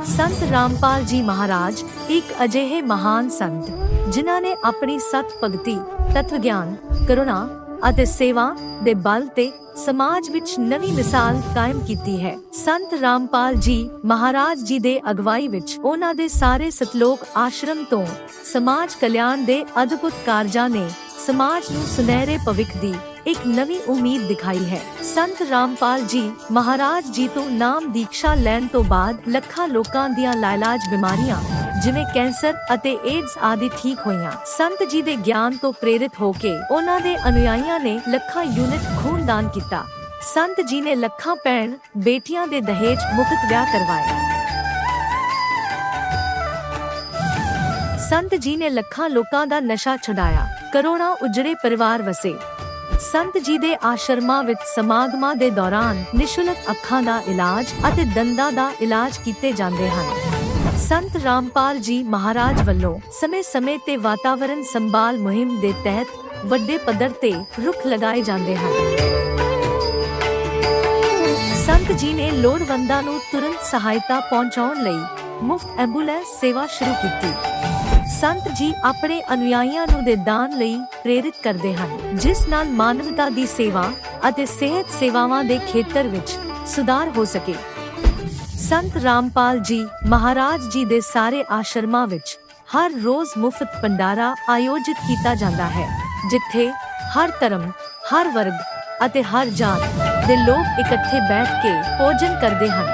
संत रामपाल जी महाराज एक अजिहे महान संत जिन्हां ने अपनी सत भगती तत्व ज्ञान करुणा ਅਤੇ सेवा ਦੇ बल ਤੇ समाज विच नवी मिसाल कायम कीती है। संत रामपाल जी महाराज जी दे अगवाई विच उन्हां दे सारे सतलोक आश्रम तो समाज कल्याण दे अद्भुत कारजां ने समाज नूं सुनहरे भविख दी एक नवी उम्मीद दिखाई है। संत रामपाल जी महाराज जी तो नाम दीक्षा लैण तो बाद ਲੱਖਾਂ लोकां दियां लाइलाज बीमारियां जिवें कैंसर ਅਤੇ एड्स आदि ठीक होईयां। संत जी दे ज्ञान तो प्रेरित होके उन्हां दे अनुयायियां ने ਲੱਖਾਂ यूनिट खून दान किया। संत जी ने ਲੱਖਾਂ भैण बेटियां दे दहेज मुफ्त विआह करवाए। संत जी ने ਲੱਖਾਂ लोकां दा नशा छुड़ाया, करोड़ां उजड़े परिवार वसे। संत जी दे आश्रमां विच समागमां दे दौरान निशुल्क अखां दा इलाज ਅਤੇ दंदां दा इलाज कीते जांदे हन। संत रामपाल जी महाराज ਵੱਲੋਂ ਸਮੇਂ-ਸਮੇਂ ਤੇ ਵਾਤਾਵਰਣ ਸੰਭਾਲ ਮੁਹਿੰਮ ਦੇ ਤਹਿਤ ਵੱਡੇ ਪੱਧਰ ਤੇ ਰੁੱਖ ਲਗਾਏ ਜਾਂਦੇ ਹਨ। ਸੰਤ ਜੀ ਨੇ ਲੋੜਵੰਦਾਂ ਨੂੰ ਤੁਰੰਤ ਸਹਾਇਤਾ ਪਹੁੰਚਾਉਣ ਲਈ ਮੁਫਤ ਐਂਬੂਲੈਂਸ ਸੇਵਾ ਸ਼ੁਰੂ ਕੀਤੀ। संत जी अपने अनुयायियों ਨੂੰ ਦੇ ਦਾਨ ਲਈ ਪ੍ਰੇਰਿਤ ਕਰਦੇ ਹਨ, ਜਿਸ ਨਾਲ ਮਾਨਵਤਾ ਦੀ ਸੇਵਾ ਅਤੇ ਸਿਹਤ ਸੇਵਾਵਾਂ ਦੇ ਖੇਤਰ ਵਿੱਚ ਸੁਧਾਰ ਹੋ ਸਕੇ। संत रामपाल जी महाराज जी दे सारे आश्रमां विच हर रोज मुफ्त भंडारा आयोजित किया जाता है, जिथे हर धर्म, हर वर्ग ਅਤੇ हर जात दे लोग इकट्ठे बैठ के भोजन करते हैं।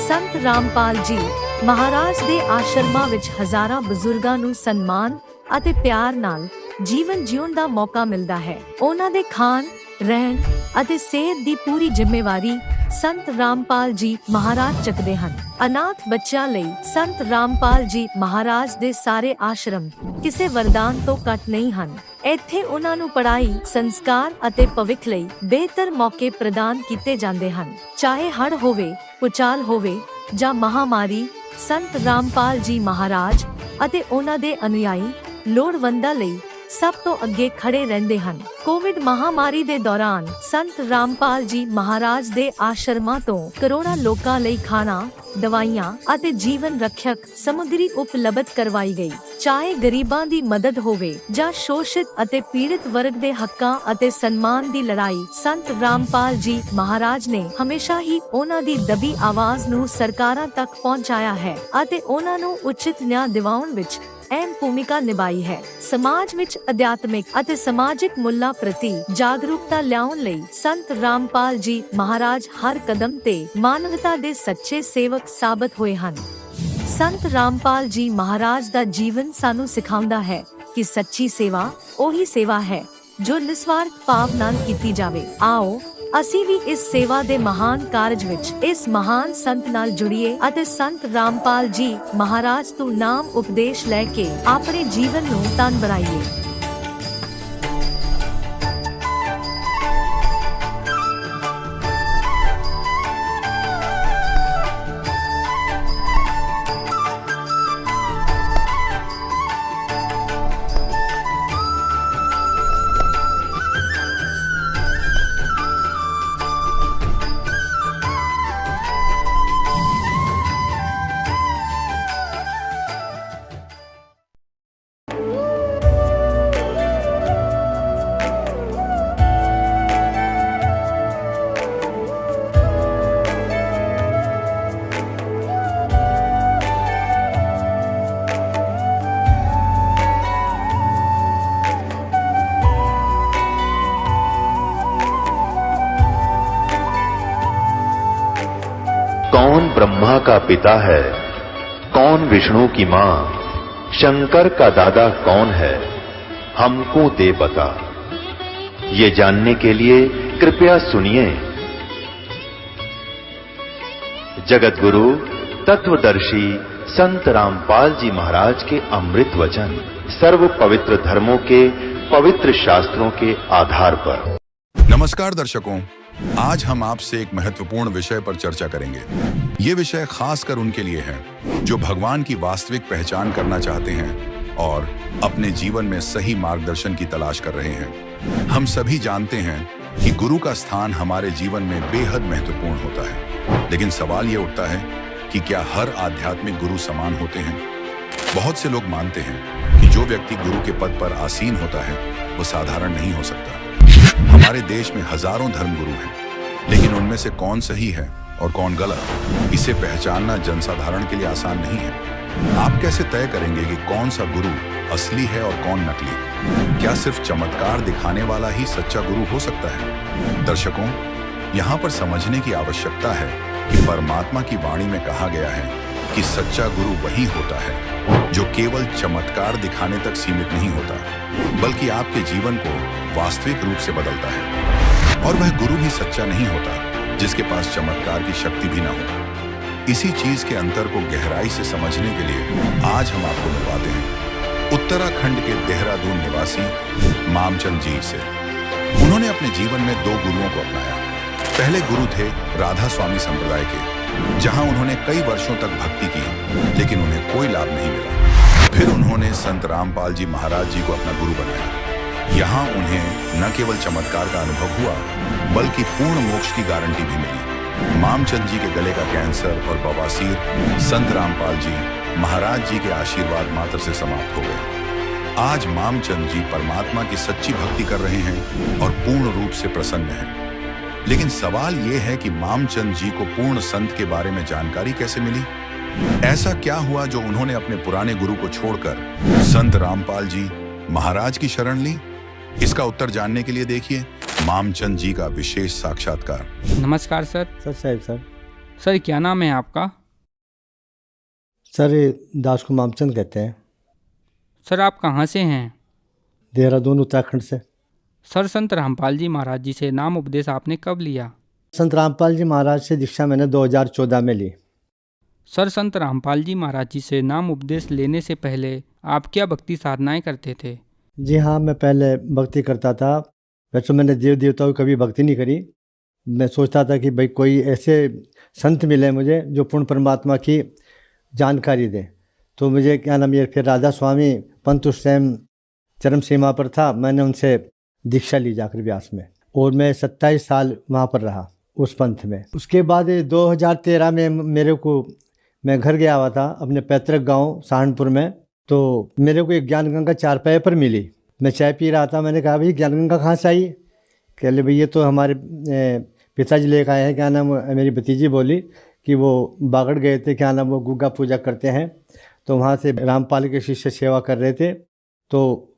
संत रामपाल जी महाराज दे आश्रमां विच हजारां बजुर्गां नूं सन्मान ਅਤੇ ਪਿਆਰ ਨਾਲ ਜੀਵਨ ਜਿਉਣ ਦਾ ਮੌਕਾ ਮਿਲਦਾ ਹੈ। ਉਹਨਾਂ ਦੇ ਖਾਣ, ਰਹਿਣ ਅਤੇ ਸਿਹਤ ਦੀ ਪੂਰੀ ਜ਼ਿੰਮੇਵਾਰੀ ਸੰਤ ਰਾਮਪਾਲ ਜੀ ਮਹਾਰਾਜ ਚੱਕਦੇ ਹਨ। ਅਨਾਥ ਬੱਚਿਆਂ ਲਈ ਸੰਤ ਰਾਮਪਾਲ ਜੀ ਮਹਾਰਾਜ ਦੇ ਸਾਰੇ ਆਸ਼ਰਮ ਕਿਸੇ ਵਰਦਾਨ ਤੋਂ ਘੱਟ ਨਹੀਂ ਹਨ। ਇੱਥੇ ਉਹਨਾਂ ਨੂੰ ਪੜ੍ਹਾਈ, ਸੰਸਕਾਰ ਅਤੇ ਭਵਿੱਖ ਲਈ ਬਿਹਤਰ ਮੌਕੇ ਪ੍ਰਦਾਨ ਕੀਤੇ ਜਾਂਦੇ ਹਨ। ਚਾਹੇ ਹੜ੍ਹ ਹੋਵੇ, ਭੂਚਾਲ ਹੋਵੇ ਜਾਂ ਮਹਾਮਾਰੀ, ਸੰਤ ਰਾਮਪਾਲ ਜੀ ਮਹਾਰਾਜ ਅਤੇ ਉਹਨਾਂ ਦੇ ਅਨੁਯਾਈ ਲੋੜਵੰਦਾਂ ਲਈ ਸਭ ਤੋਂ ਅੱਗੇ ਖੜੇ ਰਹਿੰਦੇ ਹਨ। ਕੋਵਿਡ ਮਹਾਮਾਰੀ ਦੇ ਦੌਰਾਨ ਸੰਤ ਰਾਮਪਾਲ ਜੀ ਮਹਾਰਾਜ ਦੇ ਆਸ਼ਰਮਾਂ ਤੋਂ ਕਰੋੜਾਂ ਲੋਕਾਂ ਲਈ ਖਾਣਾ, ਦਵਾਈਆਂ ਅਤੇ ਜੀਵਨ ਰੱਖਿਅਕ ਸਮੱਗਰੀ ਉਪਲਬਧ ਕਰਵਾਈ ਗਈ। ਚਾਹੇ ਗਰੀਬਾਂ ਦੀ ਮਦਦ ਹੋਵੇ ਜਾਂ ਸ਼ੋਸ਼ਿਤ ਅਤੇ ਪੀੜਿਤ ਵਰਗ ਦੇ ਹੱਕਾਂ ਅਤੇ ਸਨਮਾਨ ਦੀ ਲੜਾਈ, ਸੰਤ ਰਾਮਪਾਲ ਜੀ ਮਹਾਰਾਜ ਨੇ ਹਮੇਸ਼ਾ ਹੀ ਉਹਨਾਂ ਦੀ ਦਬੀ ਆਵਾਜ਼ ਨੂੰ ਸਰਕਾਰਾਂ ਤੱਕ ਪਹੁੰਚਾਇਆ ਹੈ ਅਤੇ ਉਹਨਾਂ ਨੂੰ ਉਚਿਤ ਨਿਆਂ ਦਿਵਾਉਣ ਵਿੱਚ ਅਹਿਮ ਭੂਮਿਕਾ ਨਿਭਾਈ ਹੈ। ਸਮਾਜ ਵਿੱਚ ਅਧਿਆਤਮਿਕ ਅਤੇ ਸਮਾਜਿਕ ਮੁੱਲਾਂ ਪ੍ਰਤੀ ਜਾਗਰੂਕਤਾ ਲਿਆਉਣ ਲਈ ਸੰਤ ਰਾਮਪਾਲ ਜੀ ਮਹਾਰਾਜ ਹਰ ਕਦਮ ਤੇ ਮਾਨਵਤਾ ਦੇ ਸੱਚੇ ਸੇਵਕ ਸਾਬਤ ਹੋਏ ਹਨ। ਸੰਤ ਰਾਮਪਾਲ ਜੀ ਮਹਾਰਾਜ ਦਾ ਜੀਵਨ ਸਾਨੂੰ ਸਿਖਾਉਂਦਾ ਹੈ ਕਿ ਸੱਚੀ ਸੇਵਾ ਉਹੀ ਸੇਵਾ ਹੈ ਜੋ ਨਿਸਵਾਰਥ ਭਾਵ ਨਾਲ ਕੀਤੀ ਜਾਵੇ। ਆਓ ਅਸੀਂ ਵੀ ਇਸ ਸੇਵਾ ਦੇ ਮਹਾਨ ਕਾਰਜ ਵਿੱਚ ਇਸ ਮਹਾਨ ਸੰਤ ਨਾਲ ਜੁੜੀਏ ਅਤੇ ਸੰਤ ਰਾਮਪਾਲ ਜੀ ਮਹਾਰਾਜ ਤੋਂ ਨਾਮ ਉਪਦੇਸ਼ ਲੈ ਕੇ ਆਪਣੇ ਜੀਵਨ ਨੂੰ ਧਨ ਬਣਾਈਏ। कौन ब्रह्मा का पिता है, कौन विष्णु की मां, शंकर का दादा कौन है, हमको दे बता। ये जानने के लिए कृपया सुनिए। जगत गुरु तत्वदर्शी संत रामपाल जी महाराज के अमृत वचन सर्व पवित्र धर्मों के पवित्र शास्त्रों के आधार पर। नमस्कार दर्शकों, आज हम आपसे एक महत्वपूर्ण विषय पर चर्चा करेंगे। ये विषय खासकर उनके लिए है जो भगवान की वास्तविक पहचान करना चाहते हैं और अपने जीवन में सही मार्गदर्शन की तलाश कर रहे हैं। हम सभी जानते हैं कि गुरु का स्थान हमारे जीवन में बेहद महत्वपूर्ण होता है, लेकिन सवाल ये उठता है कि क्या हर आध्यात्मिक गुरु समान होते हैं? बहुत से लोग मानते हैं कि जो व्यक्ति गुरु के पद पर आसीन होता है वो साधारण नहीं हो सकता। हमारे देश में हजारों धर्मगुरु हैं, लेकिन उनमें से कौन सही है और कौन गलत, इसे पहचानना जनसाधारण के लिए आसान नहीं है। आप कैसे तय करेंगे कि कौन सा गुरु असली है और कौन नकली? क्या सिर्फ चमत्कार दिखाने वाला ही सच्चा गुरु हो सकता है? दर्शकों, यहाँ पर समझने की आवश्यकता है कि परमात्मा की वाणी में कहा गया है कि सच्चा गुरु वही होता है जो केवल चमत्कार दिखाने तक सीमित नहीं होता, बल्कि आपके जीवन को वास्तविक रूप से बदलता है। और वह गुरु भी सच्चा नहीं होता जिसके पास चमत्कार की शक्ति भी ना हो। इसी चीज के अंतर को गहराई से समझने के लिए आज हम आपको मिलवाते हैं उत्तराखंड के देहरादून निवासी मामचंद जी से। उन्होंने अपने जीवन में 2 गुरुओं को अपनाया। पहले गुरु थे राधा स्वामी संप्रदाय के, जहां उन्होंने कई वर्षों तक भक्ति की, लेकिन उन्हें कोई लाभ नहीं मिला। फिर उन्होंने संत रामपाल जी महाराज जी को अपना गुरु बनाया। यहाँ उन्हें न केवल चमत्कार का अनुभव हुआ, बल्कि पूर्ण मोक्ष की गारंटी भी मिली। मामचंद जी के गले का कैंसर और बवासीर संत रामपाल जी महाराज जी के आशीर्वाद मात्र से समाप्त हो गए। आज मामचंद जी परमात्मा की सच्ची भक्ति कर रहे हैं और पूर्ण रूप से प्रसन्न हैं। लेकिन सवाल यह है कि मामचंद जी को पूर्ण संत के बारे में जानकारी कैसे मिली? ऐसा क्या हुआ जो उन्होंने अपने पुराने गुरु को छोड़कर संत रामपाल जी महाराज की शरण ली? इसका उत्तर जानने के लिए देखिए मामचंद जी का विशेष साक्षात्कार। नमस्कार सर। साहब सर। सर क्या नाम है आपका? सर दास को मामचंद कहते हैं। सर आप कहाँ से हैं? देहरादून उत्तराखंड से। सर संत रामपाल जी महाराज जी से नाम उपदेश आपने कब लिया? संत रामपाल जी महाराज से दीक्षा मैंने 2014 में ली। सर संत रामपाल जी महाराज जी से नाम उपदेश लेने से पहले आप क्या भक्ति साधनाएं करते थे? जी हाँ, मैं पहले भक्ति करता था। वैसे मैंने देव देवताओं की कभी भक्ति नहीं करी। मैं सोचता था कि भाई कोई ऐसे संत मिले मुझे जो पूर्ण परमात्मा की जानकारी दें। तो मुझे क्या नाम ये फिर राधा स्वामी पंत उस टाइम चरम सीमा पर था। मैंने उनसे दीक्षा ली जाकर व्यास में, और मैं 27 साल वहाँ पर रहा उस पंथ में। उसके बाद 2013 में मैं घर गया हुआ था अपने पैतृक गांव सहारनपुर में। तो मेरे को एक ज्ञान गंगा चारपाई पर मिली। मैं चाय पी रहा था, मैंने कहा भाई ज्ञान गंगा कहाँ से आई? कह ले भाई ये तो हमारे पिताजी लेकर आए हैं। क्या नाम, मेरी भतीजी बोली कि वो बागड़ गए थे, क्या नाम, वो गुग्गा पूजा करते हैं, तो वहाँ से रामपाल के शिष्य सेवा कर रहे थे। तो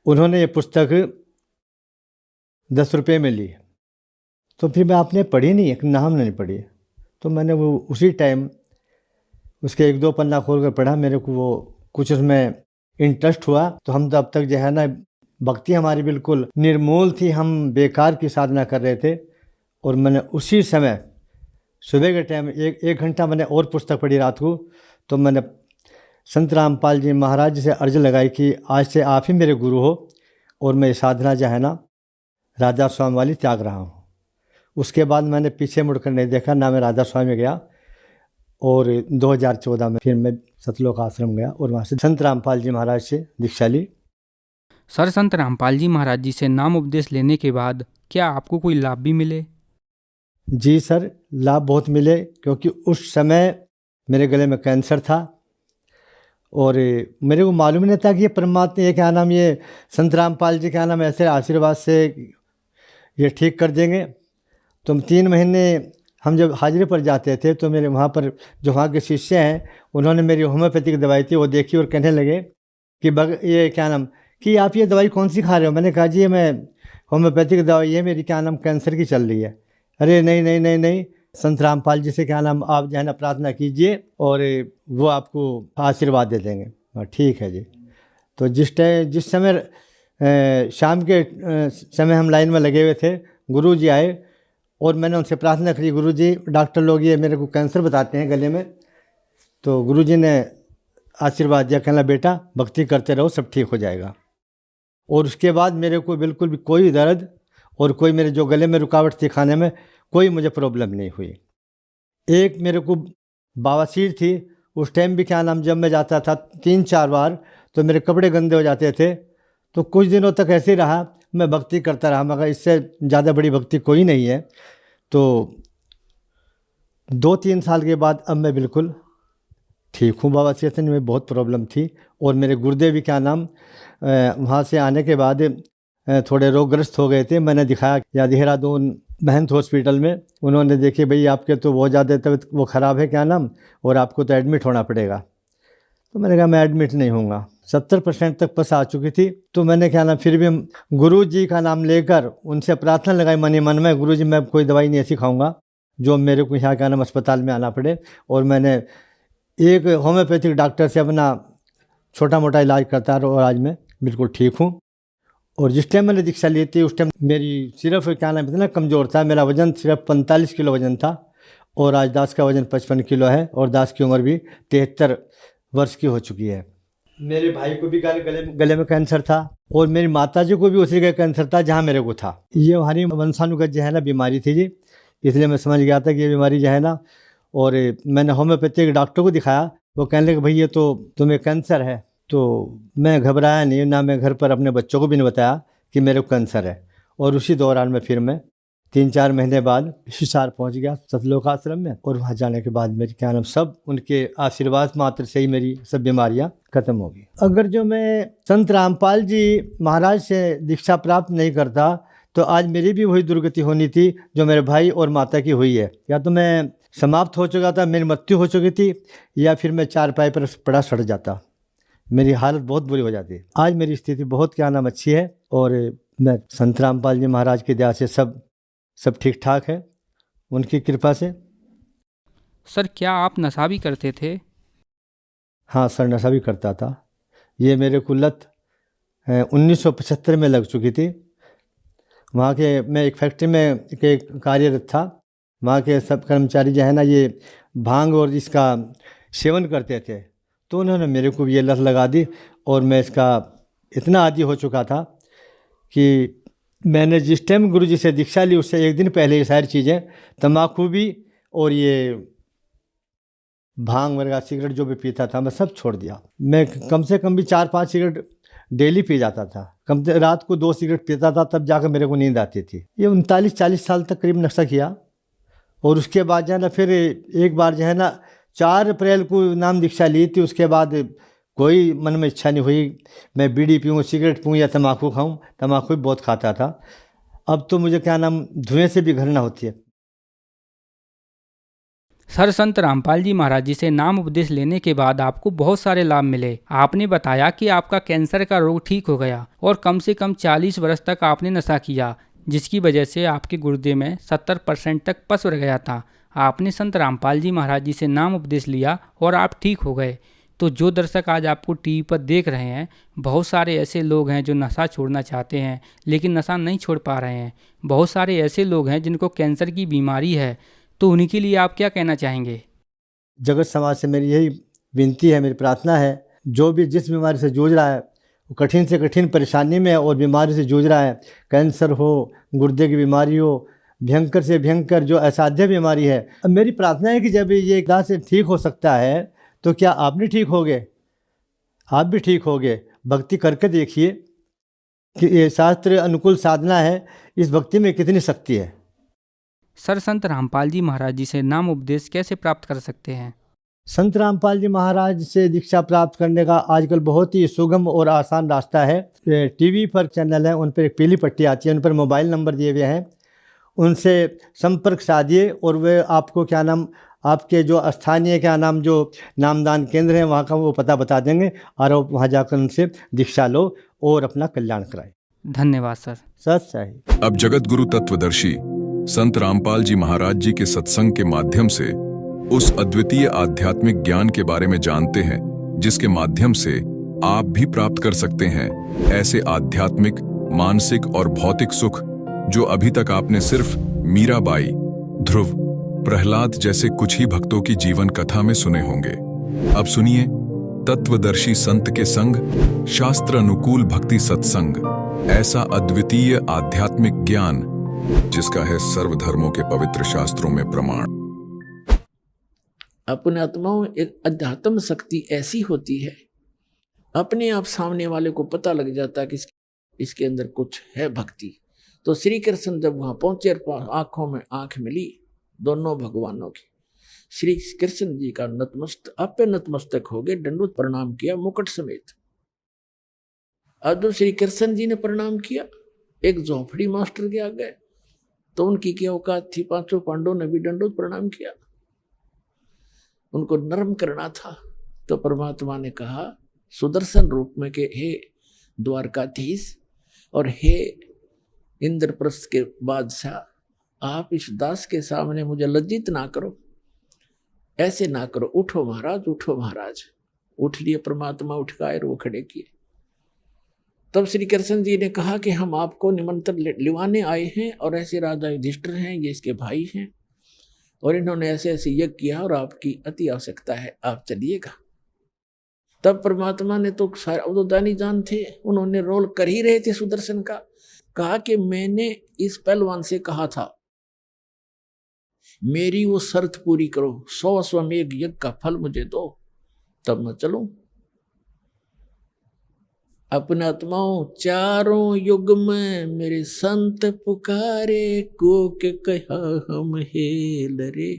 उन्होंने ये पुस्तक 10 रुपये में ली। तो फिर मैं आपने पढ़ी नहीं, एक नाम नहीं पढ़ी। तो मैंने वो उसी टाइम उसके 1-2 पन्ना खोल कर पढ़ा। मेरे को वो कुछ उसमें इंटरेस्ट हुआ। तो हम तो अब तक जो है ना भक्ति हमारी बिल्कुल निर्मूल थी, हम बेकार की साधना कर रहे थे। और मैंने उसी समय सुबह के टाइम एक घंटा मैंने और पुस्तक पढ़ी रात को। तो मैंने संत रामपाल जी महाराज जी से अर्ज लगाई कि आज से आप ही मेरे गुरु हो, और मैं ये साधना जो है ना राधा स्वामी वाली त्याग रहा हूँ। उसके बाद मैंने पीछे मुड़कर नहीं देखा, ना मैं राधा स्वामी गया। और 2014 में फिर मैं सतलोक आश्रम गया और वहाँ से संत रामपाल जी महाराज से दीक्षा ली। सर संत रामपाल जी महाराज जी से नाम उपदेश लेने के बाद क्या आपको कोई लाभ भी मिले? जी सर, लाभ बहुत मिले, क्योंकि उस समय मेरे गले में कैंसर था और मेरे को मालूम नहीं था कि ये परमात्मा, ये क्या नाम, ये संत रामपाल जी क्या नाम ऐसे आशीर्वाद से ये ठीक कर देंगे। तो 3 महीने हम जब हाजिरी पर जाते थे तो मेरे वहाँ पर जो वहाँ के शिष्य हैं उन्होंने मेरी होम्योपैथिक दवाई थी वो देखी और कहने लगे कि ये क्या नाम कि आप ये दवाई कौन सी खा रहे हो? मैंने कहा जी मैं होम्योपैथिक दवाई है मेरी, क्या नाम, कैंसर की चल रही है। अरे नहीं नहीं नहीं नहीं, संत रामपाल जी से क्या नाम आप जो है ना प्रार्थना कीजिए और वो आपको आशीर्वाद दे देंगे। ठीक है जी। तो जिस समय शाम के समय हम लाइन में लगे हुए थे, गुरु जी आए और मैंने उनसे प्रार्थना करी, गुरु जी डॉक्टर लोग ये मेरे को कैंसर बताते हैं गले में। तो गुरु जी ने आशीर्वाद दिया, कहना बेटा भक्ति करते रहो, सब ठीक हो जाएगा। और उसके बाद मेरे को बिल्कुल भी कोई दर्द और कोई मेरे जो गले में रुकावट थी खाने में, कोई मुझे प्रॉब्लम नहीं हुई। एक मेरे को बवासीर थी, उस टाइम भी क्या नाम जब मैं जाता था 3-4 बार तो मेरे कपड़े गंदे हो जाते थे। तो कुछ दिनों तक ऐसे ही रहा, मैं भक्ति करता रहा, मगर इससे ज़्यादा बड़ी भक्ति कोई नहीं है। तो 2-3 साल के बाद अब मैं बिल्कुल ठीक हूँ। बाबा चेतन में बहुत प्रॉब्लम थी और मेरे गुर्दे भी क्या नाम वहाँ से आने के बाद थोड़े रोगग्रस्त हो गए थे। मैंने दिखाया या देहरादून महंत हॉस्पिटल में, उन्होंने देखे भाई आपके तो बहुत ज़्यादा तबीयत वो ख़राब है क्या नाम, और आपको तो एडमिट होना पड़ेगा। तो मैंने कहा मैं एडमिट नहीं होऊंगा। 70% तक पस आ चुकी थी। तो मैंने क्या नाम फिर भी गुरु जी का नाम लेकर उनसे प्रार्थना लगाई मन ही मन में, गुरु जी मैं कोई दवाई नहीं ऐसी खाऊंगा जो मेरे को यहाँ क्या नाम अस्पताल में आना पड़े। और मैंने एक होम्योपैथिक डॉक्टर से अपना छोटा मोटा इलाज करता रहा और आज मैं बिल्कुल ठीक हूँ। और जिस टाइम मैंने दीक्षा ली थी उस टाइम मेरी सिर्फ क्या नाम इतना कमज़ोर था, मेरा वज़न सिर्फ 45 किलो वज़न था और आज दास का वज़न 55 किलो है और दास की उम्र भी 73 वर्ष की हो चुकी है। मेरे भाई को भी गले में कैंसर था और मेरी माता जी को भी उसी का कैंसर था जहाँ मेरे को था। ये हमारी वंशानुगत जो है ना बीमारी थी जी, इसलिए मैं समझ गया था कि ये बीमारी जो है ना, और मैंने होम्योपैथिक डॉक्टर को दिखाया, वो कहने लगे भाई ये तो तुम्हें कैंसर है। तो मैं घबराया नहीं, ना मैं घर पर अपने बच्चों को भी नहीं बताया कि मेरे को कैंसर है। और उसी दौरान में फिर मैं 3-4 महीने बाद हिसार पहुंच गया सतलोक आश्रम में, और वहाँ जाने के बाद मेरी क्या नाम सब उनके आशीर्वाद मात्र से ही मेरी सब बीमारियाँ खत्म हो गई। अगर जो मैं संत रामपाल जी महाराज से दीक्षा प्राप्त नहीं करता तो आज मेरी भी वही दुर्गति होनी थी जो मेरे भाई और माता की हुई है। या तो मैं समाप्त हो चुका था, मेरी मृत्यु हो चुकी थी, या फिर मैं चारपाई पर पड़ा सड़ जाता, मेरी हालत बहुत बुरी हो जाती। आज मेरी स्थिति बहुत क्या नाम अच्छी है और मैं संत रामपाल जी महाराज की दया से सब ठीक ठाक है, उनकी कृपा से। सर क्या आप नशा भी करते थे? हाँ सर, नशा भी करता था। ये मेरे को लत 1975 में लग चुकी थी। वहाँ के मैं एक फैक्ट्री में कार्यरत था। वहाँ के सब कर्मचारी जो है ना ये भांग और इसका सेवन करते थे, तो उन्होंने मेरे को ये लत लगा दी और मैं इसका इतना आदी हो चुका था कि मैंने जिस टाइम गुरु जी से दीक्षा ली उससे एक दिन पहले ये सारी चीज़ें, तम्बाकू भी और ये भांग वगैरह सिगरेट जो भी पीता था मैं सब छोड़ दिया। मैं कम से कम भी 4-5 सिगरेट डेली पी जाता था, कम से रात को 2 सिगरेट पीता था, तब जाकर मेरे को नींद आती थी। ये 39-40 साल तक करीब नशा किया। और उसके बाद जो है ना फिर एक बार जो है ना 4 अप्रैल को नाम दीक्षा ली थी। उसके बाद कोई मन में इच्छा नहीं हुई मैं बीड़ी पीऊँ, सिगरेट पीऊँ या तम्बाकू खाऊँ। तम्बाकू भी बहुत खाता था। अब तो मुझे क्या नाम धुएं से भी घृणा होती है। सर संत रामपाल जी महाराज जी से नाम उपदेश लेने के बाद आपको बहुत सारे लाभ मिले। आपने बताया कि आपका कैंसर का रोग ठीक हो गया और कम से कम 40 वर्ष तक आपने नशा किया, जिसकी वजह से आपके गुर्दे में 70% तक पस रह गया था। आपने संत रामपाल जी महाराज जी से नाम उपदेश लिया और आप ठीक हो गए। तो जो दर्शक आज आपको टीवी पर देख रहे हैं, बहुत सारे ऐसे लोग हैं जो नशा छोड़ना चाहते हैं लेकिन नशा नहीं छोड़ पा रहे हैं। बहुत सारे ऐसे लोग हैं जिनको कैंसर की बीमारी है, तो उन्हीं के लिए आप क्या कहना चाहेंगे? जगत समाज से मेरी यही विनती है, मेरी प्रार्थना है, जो भी जिस बीमारी से जूझ रहा है, वो कठिन से कठिन परेशानी में और बीमारी से जूझ रहा है, कैंसर हो, गुर्दे की बीमारी हो, भयंकर से भयंकर जो असाध्य बीमारी है, अब मेरी प्रार्थना है कि जब ये एकदम से ठीक हो सकता है तो क्या आप नहीं ठीक होगे? आप भी ठीक होगे। भक्ति करके देखिए कि ये शास्त्र अनुकूल साधना है, इस भक्ति में कितनी शक्ति है। सर संत रामपाल जी महाराज जी से नाम उपदेश कैसे प्राप्त कर सकते हैं? संत रामपाल जी महाराज से दीक्षा प्राप्त करने का आजकल बहुत ही सुगम और आसान रास्ता है। टीवी पर चैनल है, उन पर एक पीली पट्टी आती है, उन पर मोबाइल नंबर दिए हुए हैं, उनसे संपर्क साधिए और वे आपको क्या नाम आपके जो स्थानीय क्या नाम जो नामदान केंद्र हैं वहाँ का वो पता बता देंगे और आप वहाँ जाकर उनसे दीक्षा लो और अपना कल्याण कराए। धन्यवाद सर। सच सही। अब जगत गुरु तत्वदर्शी संत रामपाल जी महाराज जी के सत्संग के माध्यम से उस अद्वितीय आध्यात्मिक ज्ञान के बारे में जानते हैं जिसके माध्यम से आप भी प्राप्त कर सकते हैं ऐसे आध्यात्मिक, मानसिक और भौतिक सुख जो अभी तक आपने सिर्फ मीराबाई, ध्रुव, प्रहलाद जैसे कुछ ही भक्तों की जीवन कथा में सुने होंगे। अब सुनिए तत्वदर्शी संत के संग शास्त्र अनुकूल भक्ति सत्संग, ऐसा अद्वितीय आध्यात्मिक ज्ञान जिसका है सर्वधर्मों के पवित्र शास्त्रों में प्रमाण। अपने आत्माओं एक अध्यात्म शक्ति ऐसी होती है, अपने आप सामने वाले को पता लग जाता है कि इसके अंदर कुछ है भक्ति। तो श्री कृष्ण जब वहां पहुंचे, आंखों में आंख मिली दोनों भगवानों की, श्री कृष्ण जी का नतमस्तक हो गए, दंडवत प्रणाम किया मुकुट समेत। अब तो श्री कृष्ण जी ने प्रणाम किया एक झोंपड़ी मास्टर के आगे, तो उनकी क्या औकात थी, पांचों पांडवों ने भी दंडवत प्रणाम किया, उनको नरम करना था। तो परमात्मा ने कहा सुदर्शन रूप में के हे द्वारकाधीश और हे इंद्रप्रस्थ के बादशाह, आप इस दास के सामने मुझे लज्जित ना करो, ऐसे ना करो, उठो महाराज, उठो महाराज। उठ लिए परमात्मा, उठ गए, वो खड़े किए। तब श्री कृष्ण जी ने कहा कि हम आपको निमंत्रण लिवाने आए हैं और ऐसे राजा युधिष्ठिर हैं, ये इसके भाई हैं और इन्होंने ऐसे ऐसे यज्ञ किया और आपकी अति आवश्यकता है, आप चलिएगा। तब परमात्मा ने तो सारे अवदानी जान थे, उन्होंने रोल कर ही रहे थे सुदर्शन का, कहा कि मैंने इस पहलवान से कहा था मेरी वो शर्त पूरी करो, 100 अश्वमेध यज्ञ का फल मुझे दो, तब मैं चलूं। अपने आत्माओं चारों युग में मेरे संत पुकारे, को के कहा हम हेल रे,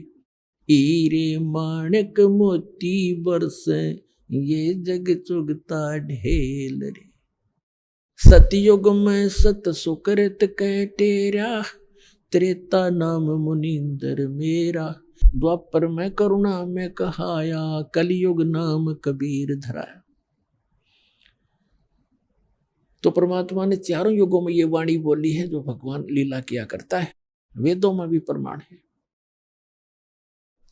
हीरे माणिक मोती बरसे, ये जग चुगता ढेल रे। सतयुग में सत सुकृत कह टेरा, त्रेता नाम मुनिंदर मेरा, द्वापर में करुणा में कहाया, कलयुग नाम कबीर धराया। तो परमात्मा ने चारों युगों में ये वाणी बोली है जो भगवान लीला किया करता है, वेदों में भी प्रमाण है।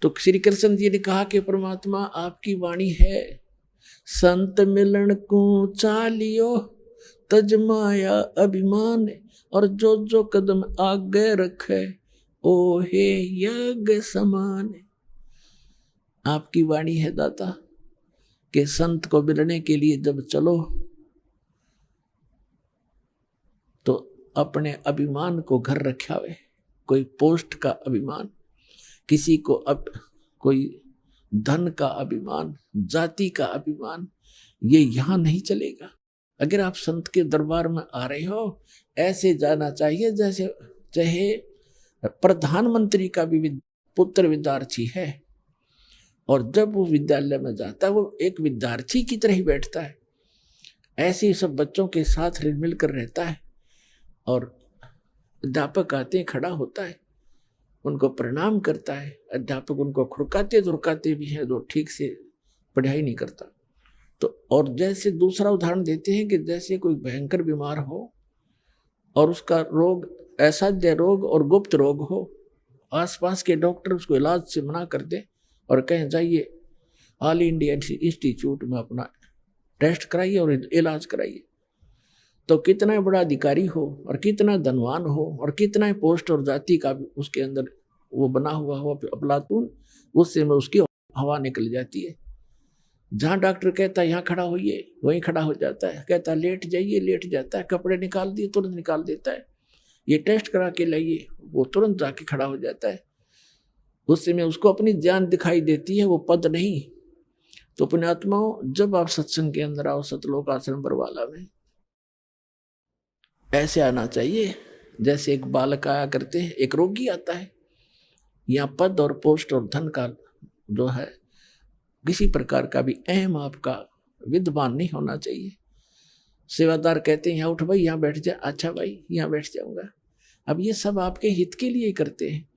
तो श्री कृष्ण जी ने कहा कि परमात्मा आपकी वाणी है, संत मिलन को चालियो, तजमाया अभिमान, और जो जो कदम आगे रखे, ओ हे यज्ञ समान। आपकी वाणी है दाता कि संत को मिलने के लिए जब चलो तो अपने अभिमान को घर रखावे। कोई पोस्ट का अभिमान, किसी को अब कोई धन का अभिमान, जाति का अभिमान, ये यहाँ नहीं चलेगा। अगर आप संत के दरबार में आ रहे हो, ऐसे जाना चाहिए जैसे चाहे प्रधानमंत्री का भी पुत्र विद्यार्थी है, और जब वो विद्यालय में जाता है वो एक विद्यार्थी की तरह ही बैठता है। ऐसे ही सब बच्चों के साथ मिलकर रहता है, और अध्यापक आते खड़ा होता है, उनको प्रणाम करता है। अध्यापक उनको खुरकाते धुरकाते भी हैं, जो ठीक से पढ़ाई नहीं करता। तो और जैसे दूसरा उदाहरण देते हैं कि जैसे कोई भयंकर बीमार हो और उसका रोग असाध्य रोग और गुप्त रोग हो, आसपास के डॉक्टर उसको इलाज से मना कर दे और कहें जाइए ऑल इंडिया इंस्टीट्यूट में अपना टेस्ट कराइए और इलाज कराइए, तो कितना बड़ा अधिकारी हो और कितना धनवान हो और कितना पोस्ट और जाति का उसके अंदर वो बना हुआ हो अफलातून, उससे में उसकी हवा निकल जाती है। जहाँ डॉक्टर कहता है यहाँ खड़ा होइए, वहीं खड़ा हो जाता है, कहता है लेट जाइए, लेट जाता है, कपड़े निकाल दिए तुरंत निकाल देता है, ये टेस्ट करा के लाइए, वो तुरंत जाके खड़ा हो जाता है। उससे में उसको अपनी जान दिखाई देती है, वो पद नहीं। तो पुण्यात्माओं, जब आप सत्संग के अंदर आओ, सतलोक आश्रम बरवाला में, ऐसे आना चाहिए जैसे एक बालक आया करते हैं, एक रोगी आता है। यहाँ पद और पोस्ट और धन का जो है किसी प्रकार का भी अहम आपका विद्वान नहीं होना चाहिए। सेवादार कहते हैं यहाँ उठ भाई, यहाँ बैठ जा, अच्छा भाई यहाँ बैठ जाऊंगा। अब ये सब आपके हित के लिए ही करते हैं।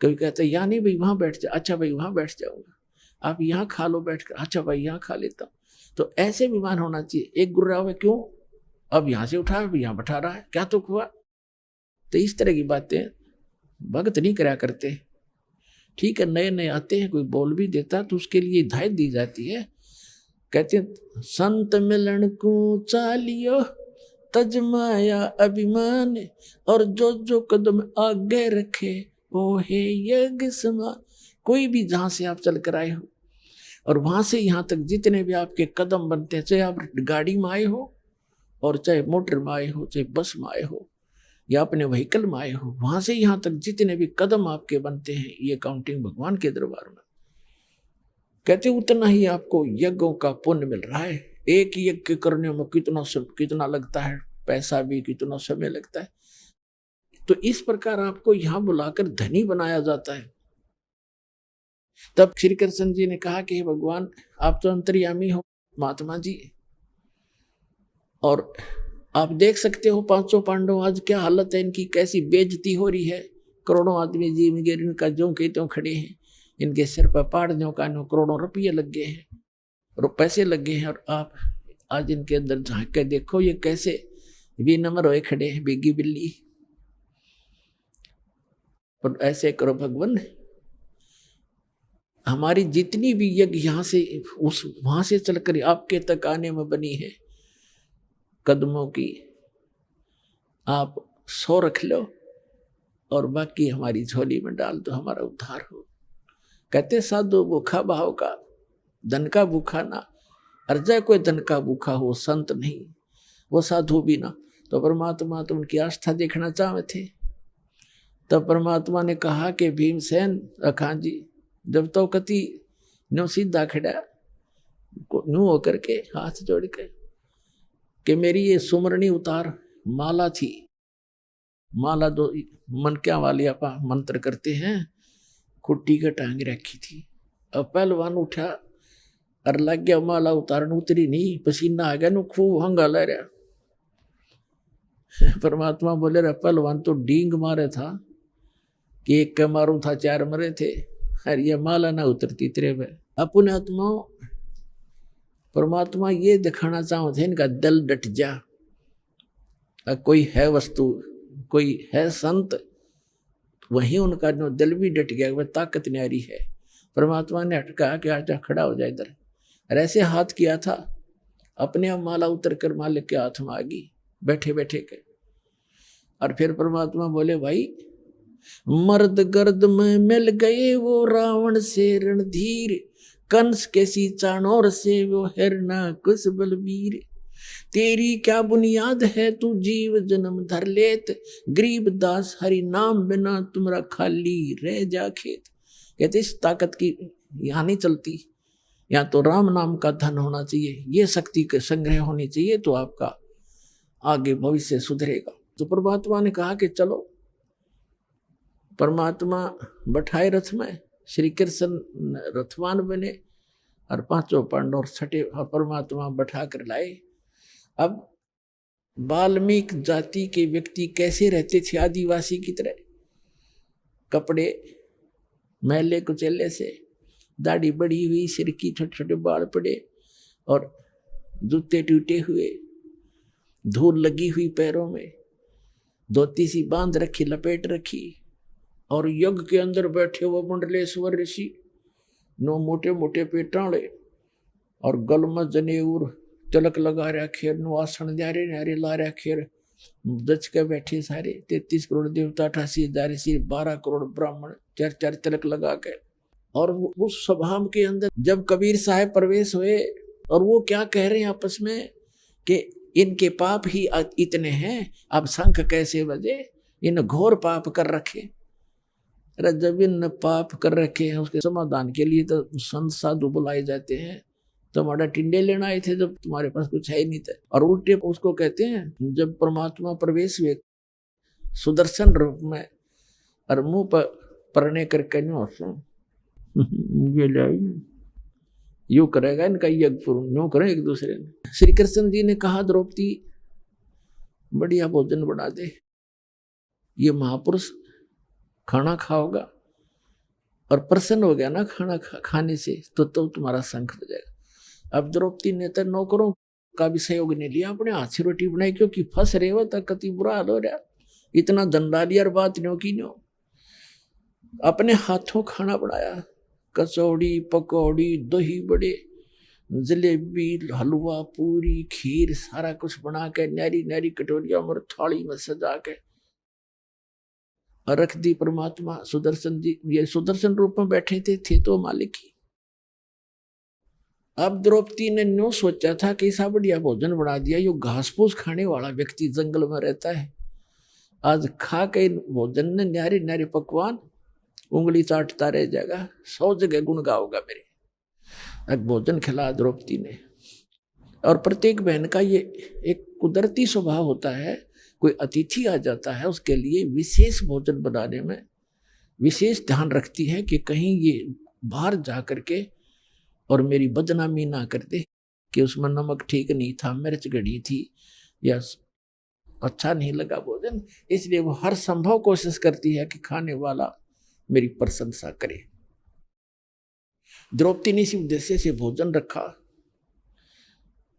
कभी कहते हैं यहाँ नहीं भाई वहाँ बैठ जा, अच्छा भाई वहाँ बैठ जाऊंगा। आप यहाँ खा लो बैठ कर, अच्छा भाई यहाँ खा लेता हूँ। तो ऐसे विमान होना चाहिए। एक गुर्रा हुआ, क्यों अब यहाँ से उठा अब यहाँ बैठा रहा है, क्या तो हुआ। तो इस तरह की बातें भगत नहीं करा करते। ठीक है, नए नए आते हैं, कोई बोल भी देता तो उसके लिए हिदायत दी जाती है। कहते हैं संत मिलन को चालियो, तजमाया अभिमान, और जो जो कदम आगे रखे वो है यज्ञ समान। कोई भी जहाँ से आप चल कर आए हो और वहाँ से यहाँ तक जितने भी आपके कदम बनते हैं, चाहे आप गाड़ी में आए हो और चाहे मोटर में आए हो, चाहे बस में आए हो या अपने व्हीकल में आए हो, वहाँ से यहाँ तक जितने भी कदम आपके बनते हैं, ये काउंटिंग भगवान के दरबार में। कहते उतना ही आपको यज्ञों का पुण्य मिल रहा है। एक यज्ञ करने में कितना लगता है, पैसा भी कितना समय लगता है। तो इस प्रकार आपको यहां बुलाकर धनी बनाया जाता है। तब श्री कृष्ण जी ने कहा कि हे भगवान, आप तो अंतर्यामी हो महात्मा जी, और आप देख सकते हो पांचों पांडव आज क्या हालत है इनकी, कैसी बेइज्जती हो रही है। करोड़ों आदमी जी वगैरह इनका ज्यों के त्यों खड़े हैं, इनके सिर पर पहाड़ियों का करोड़ों रुपये लग गए हैं, पैसे लग गए हैं, और आप आज इनके अंदर झांक के देखो ये कैसे बेनम्र होए खड़े हैं, बेगी बिल्ली। पर ऐसे करो भगवान, हमारी जितनी भी यज्ञ यहाँ से वहां से चलकर आपके तक आने में बनी है कदमों की, आप 100 रख लो और बाकी हमारी झोली में डाल दो, हमारा उद्धार हो। कहते साधु भूखा भाव का, धन का भूखा ना। अर्जय कोई धन का भूखा हो, संत नहीं, वो साधु भी ना। तो परमात्मा तो उनकी आस्था देखना चाहते थे। तब परमात्मा ने कहा कि भीमसेन अखां जी, जब तो कति न्यू सीधा खड़ा न्यू होकर के हाथ जोड़ के कि मेरी ये सुमरणी उतार माला थी, माला दो मन क्या वाली आप मंत्र करते हैं, कुट्टी का टांग रखी थी। अब पहलवान उठा और लग गया माला उतारन, उतरी नहीं, पसीना आ गया, खूब हंगा ले रहा। परमात्मा बोले रहा पहलवान तो डींग मारे था कि एक के मारू था 4 मरे थे, अरे ये माला ना उतरती तेरे पे। अपने आत्मा परमात्मा ये दिखाना चाहते थे इनका दिल डट जा। कोई है वस्तु, कोई है संत, वहीं उनका जो दिल भी डट गया, वह ताकत न्यारी है। परमात्मा ने हटका कि आजा खड़ा हो जाए इधर, और ऐसे हाथ किया था, अपने आप माला उतर कर मालिक के हाथ में आ गई बैठे बैठे के। और फिर परमात्मा बोले भाई, मर्द गर्द में मिल गए वो रावण से रणधीर, कंस के सी चाणोर से वो हिरना कुश बलबीर। तेरी क्या बुनियाद है तू जीव जन्म धर लेत, गरीब दास हरि नाम बिना तुम्हारा खाली रह जा खेत। कहते इस ताकत की यहाँ नहीं चलती, यहाँ तो राम नाम का धन होना चाहिए, ये शक्ति के संग्रह होनी चाहिए, तो आपका आगे भविष्य सुधरेगा। तो परमात्मा ने कहा कि चलो, परमात्मा बैठाए रथ में, श्री कृष्ण रथवान बने और पांचों पांडव छठे परमात्मा बैठा कर लाए। अब वाल्मीकि जाति के व्यक्ति कैसे रहते थे, आदिवासी की तरह, कपड़े मैले कुचेले से, दाढ़ी बड़ी हुई, सिर की छोटे छोटे बाल पड़े और जूते टूटे हुए, धूल लगी हुई पैरों में, धोती सी बांध रखी, लपेट रखी, और यज्ञ के अंदर बैठे हुए मंडलेश्वर ऋषि, 9 मोटे मोटे पेटाड़े और गल में जनेऊर तिलक लगा रखे, आसन न्यारे न्यारे ला रखे, दच के बैठे सारे 33 करोड़ देवता, 88,000 ऋषि, 12 करोड़ ब्राह्मण, 4 तिलक लगा के। और उस सभा के अंदर जब कबीर साहब प्रवेश हुए, और वो क्या कह रहे हैं आपस में कि इनके पाप ही इतने हैं, अब शंख कैसे बजे, इन घोर पाप कर रखे। अरे जब इन पाप कर रखे हैं, उसके समाधान के लिए तो संत साधु बुलाए जाते हैं। तुम्हारा टिंडे लेना आए थे जब तुम्हारे पास कुछ है ही नहीं था। और उल्टे उसको कहते हैं, जब परमात्मा प्रवेश हुए सुदर्शन रूप में और मुंह पर परने करके यू करेगा इनका यज्ञ पूर्ण, यूं करें एक दूसरे ने। श्री कृष्ण जी ने कहा द्रौपदी बढ़िया भोजन बना दे, ये महापुरुष खाना खाओगा और प्रसन्न हो गया ना खाना खाने से, तो तुम्हारा शंख बजेगा। अब द्रौपदी ने तो नौकरों का भी सहयोग नहीं लिया, अपने हाथ से रोटी बनाई, क्योंकि फंस रहे हो तक कति बुरा हाल हो रहा, इतना धंधा लिया और बात न्यो की न्यो। अपने हाथों खाना बनाया, कचौड़ी, पकौड़ी, दही बड़े, जलेबी, हलवा, पूरी, खीर, सारा कुछ बना के न्यारी न्यारी कटोरिया और थाली में सजा के रख दी। परमात्मा सुदर्शन जी ये सुदर्शन रूप में बैठे थे तो मालिक ही। अब द्रौपदी ने न्यू सोचा था कि ऐसा बढ़िया भोजन बना दिया, यो घास फूस खाने वाला व्यक्ति जंगल में रहता है, आज खा के भोजन ने न्यारे न्यारे पकवान उंगली चाटता रह जाएगा, 100 जगह गुण गाओगा मेरे। एक भोजन खिलाया द्रौपदी ने। और प्रत्येक बहन का ये एक कुदरती स्वभाव होता है, कोई अतिथि आ जाता है उसके लिए विशेष भोजन बनाने में विशेष ध्यान रखती है कि कहीं ये बाहर जा करके और मेरी बदनामी ना कर दे कि उसमें नमक ठीक नहीं था, मिर्च गड़ी थी, या अच्छा नहीं लगा भोजन। इसलिए वो हर संभव कोशिश करती है कि खाने वाला मेरी प्रशंसा करे। द्रौपदी ने इसी उद्देश्य से भोजन रखा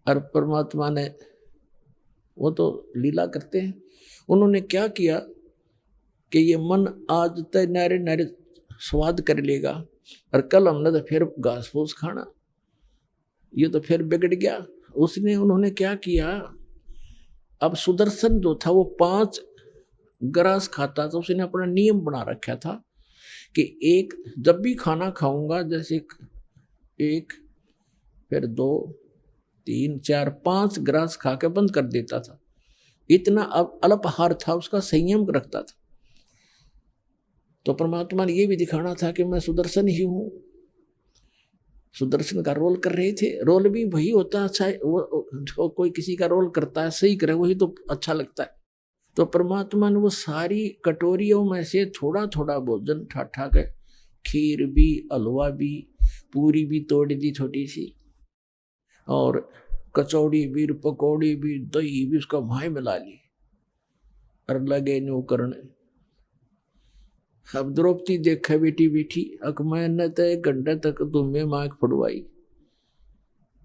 और परमात्मा ने, वो तो लीला करते हैं, उन्होंने क्या किया कि ये मन आज तय नारे नारे स्वाद कर लेगा और कल हमने तो फिर घास फूस खाना, ये तो फिर बिगड़ गया। उन्होंने क्या किया, अब सुदर्शन जो था वो 5 ग्रास खाता था। उसने अपना नियम बना रखा था कि एक जब भी खाना खाऊंगा, जैसे 1 फिर 2 3 4 5 ग्रास खा के बंद कर देता था। इतना अल्पाहार था, उसका संयम रखता था। तो परमात्मा ने ये भी दिखाना था कि मैं सुदर्शन ही हूँ। सुदर्शन का रोल कर रहे थे, रोल भी वही होता है अच्छा, वो जो कोई किसी का रोल करता है सही करे वही तो अच्छा लगता है। तो परमात्मा ने वो सारी कटोरियों में से थोड़ा थोड़ा भोजन ठाठा के, खीर भी, हलवा भी, पूरी भी तोड़ दी छोटी सी, और कचौड़ी भी, पकौड़ी भी, दही भी, उसका भाई मिला ली और लगे न्यू करने। अब द्रौपदी देखा बेटी बैठी, अक मैंने तो 1 घंटे तक तुम्हें मांग फड़वाई,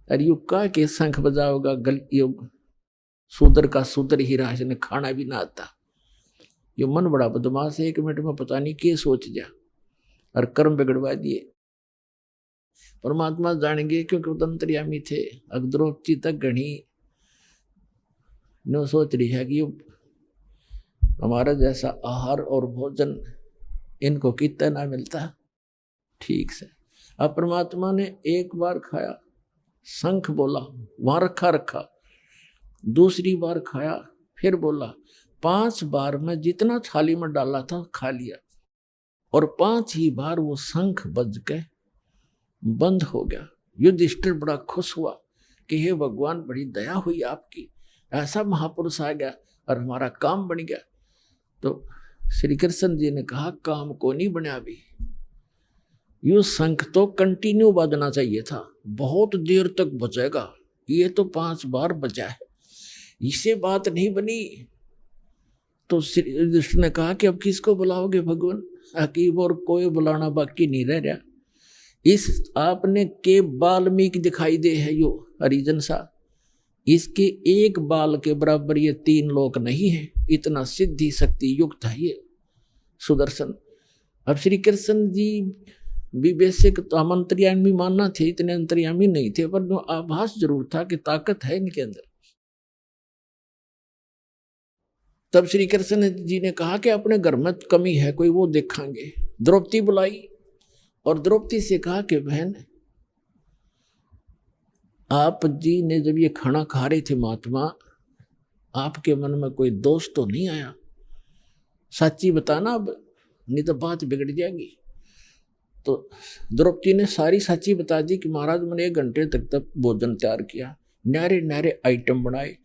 अरे यू का के शंख बजाओगा, गल युग सूदर का सूदर ही रहा, इसने खाना भी ना आता। ये मन बड़ा बदमाश है, 1 मिनट में पता नहीं क्या सोच जा और कर्म बिगड़वा दिए। परमात्मा जानेंगे क्योंकि वो अंतर्यामी थे। अब द्रौपदी तक घनी न सोच रही है कि हमारा जैसा आहार और भोजन इनको कितना ना मिलता। ठीक से अब परमात्मा ने एक बार खाया, शंख बोला, वहां रखा, दूसरी बार खाया, फिर बोला, 5 बार में जितना थाली में डाला था खा लिया, और 5 ही बार वो शंख बज के बंद हो गया। युधिष्ठिर बड़ा खुश हुआ कि हे भगवान, बड़ी दया हुई आपकी, ऐसा महापुरुष आ गया और हमारा काम बन गया। तो श्री कृष्ण जी ने कहा, काम को नहीं बना भी, यू शंख तो कंटिन्यू बजना चाहिए था, बहुत देर तक बजेगा, ये तो 5 बार बजा है, इसे बात नहीं बनी। तो श्री कृष्ण ने कहा कि अब किसको बुलाओगे भगवान, अकीब और कोई बुलाना बाकी नहीं रह रहा। इस आपने के वाल्मीकि दिखाई दे है यो हरिजन सा, इसके एक बाल के बराबर ये 3 लोक नहीं है, इतना सिद्धि शक्ति युक्त है ये सुदर्शन। अब श्री कृष्ण जी विवेशक तो हम अंतर्यामी मानना थे, इतने अंतर्यामी नहीं थे, पर आभास जरूर था कि ताकत है इनके अंदर। तब श्री कृष्ण जी ने कहा कि अपने घर में कमी है कोई, वो देखेंगे। द्रौपदी बुलाई और द्रौपदी से कहा कि बहन, आप जी ने जब ये खाना खा रहे थे महात्मा, आपके मन में कोई दोष तो नहीं आया? सच्ची बताना, अब नहीं तो बात बिगड़ जाएगी। तो द्रौपदी ने सारी सच्ची बता दी कि महाराज, मैंने 1 घंटे तक भोजन तैयार किया, नारे नारे आइटम बनाए,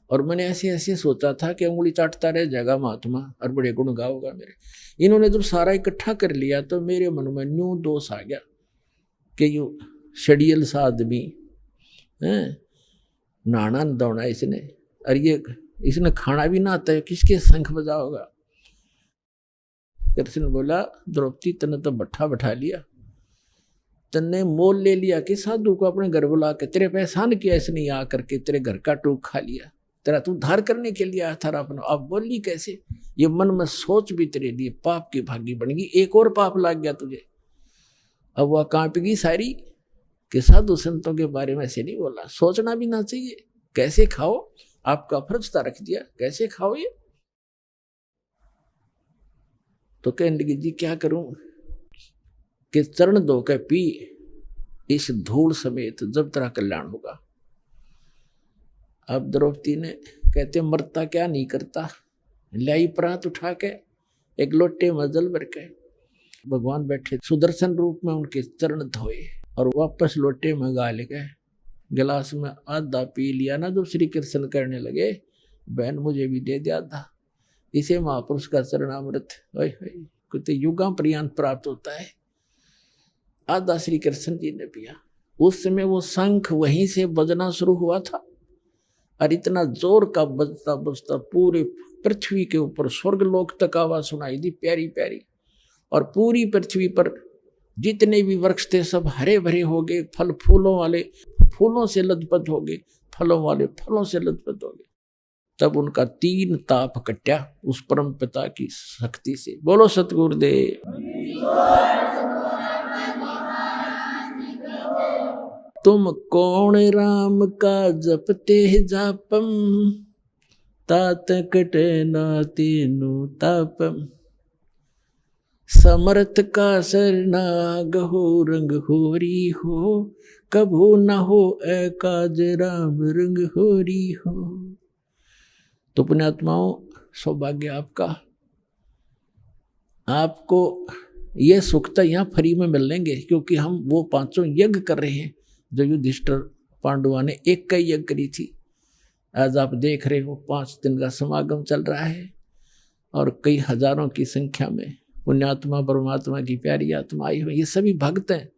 और मैंने ऐसे ऐसे सोचा था कि उंगली चाटता रह जाएगा महात्मा और बड़े गुण गाओगा मेरे। इन्होंने जब सारा इकट्ठा कर लिया तो मेरे मन में न्यू दोष आ गया कि यू शेडियल सा आदमी है, नहाना दौड़ा इसने, और ये इसने खाना भी ना आता है, किसके शंख बजाओगा। कृष्ण बोला, द्रौपदी तने तो बट्ठा बैठा लिया, तन्ने मोल ले लिया कि साधु को अपने घर बुला के तेरे पे एहसान किया इसने, आ करके तेरे घर का टूक खा लिया, तेरा तू उद्धार करने के लिए आया था अपना। अब बोली कैसे, ये मन में सोच भी तेरे लिए पाप की भागी बन गई, एक और पाप लग गया तुझे। अब वह कांपेगी सारी कि साधु संतों के बारे में ऐसे नहीं बोला, सोचना भी ना चाहिए, कैसे खाओ, आपका फर्ज था रख दिया, कैसे खाओ ये। तो कहने लगी, जी क्या करूं कि चरण धो के पी इस धूल समेत, जब तेरा कल्याण होगा। अब द्रौपदी ने कहते, मरता क्या नहीं करता, लाई प्रात उठा के 1 लोटे में जल भर के भगवान बैठे सुदर्शन रूप में, उनके चरण धोए और वापस लोटे में गाल गए। गिलास में आधा पी लिया ना, तो श्री कृष्ण कहने लगे, बहन मुझे भी दे दिया था। इसे महापुरुष का चरणामृत कुछ युगा पर्यंत प्राप्त होता है। आधा श्री कृष्ण जी ने पिया। उस समय वो शंख वहीं से बजना शुरू हुआ था, और इतना जोर का बजता बजता पूरे पृथ्वी के ऊपर स्वर्गलोक तक आवाज सुनाई दी, प्यारी प्यारी। और पूरी पृथ्वी पर जितने भी वृक्ष थे सब हरे भरे हो गए, फल फूलों वाले फूलों से लदपथ हो गए, फलों वाले फलों से लदपथ हो गए। तब उनका 3 ताप कट्या उस परम पिता की शक्ति से। बोलो सतगुरुदेव। तुम कौन राम का जपते जापम, तात कटे ना तीनु तापम। समर्थ का सरनाग हो रंग होरी हो, कभू न हो एकाज राम रंग होरी हो। तो पुण्यात्माओं, सौभाग्य आपका, आपको ये सुख तो यहाँ फ्री में मिल लेंगे, क्योंकि हम वो 5 यज्ञ कर रहे हैं जो युधिष्ठिर पांडवा ने एक का यज्ञ करी थी। आज आप देख रहे हो 5 दिन का समागम चल रहा है, और कई हजारों की संख्या में पुण्यात्मा परमात्मा की प्यारी आत्मा आई हुई। ये सभी भक्त हैं,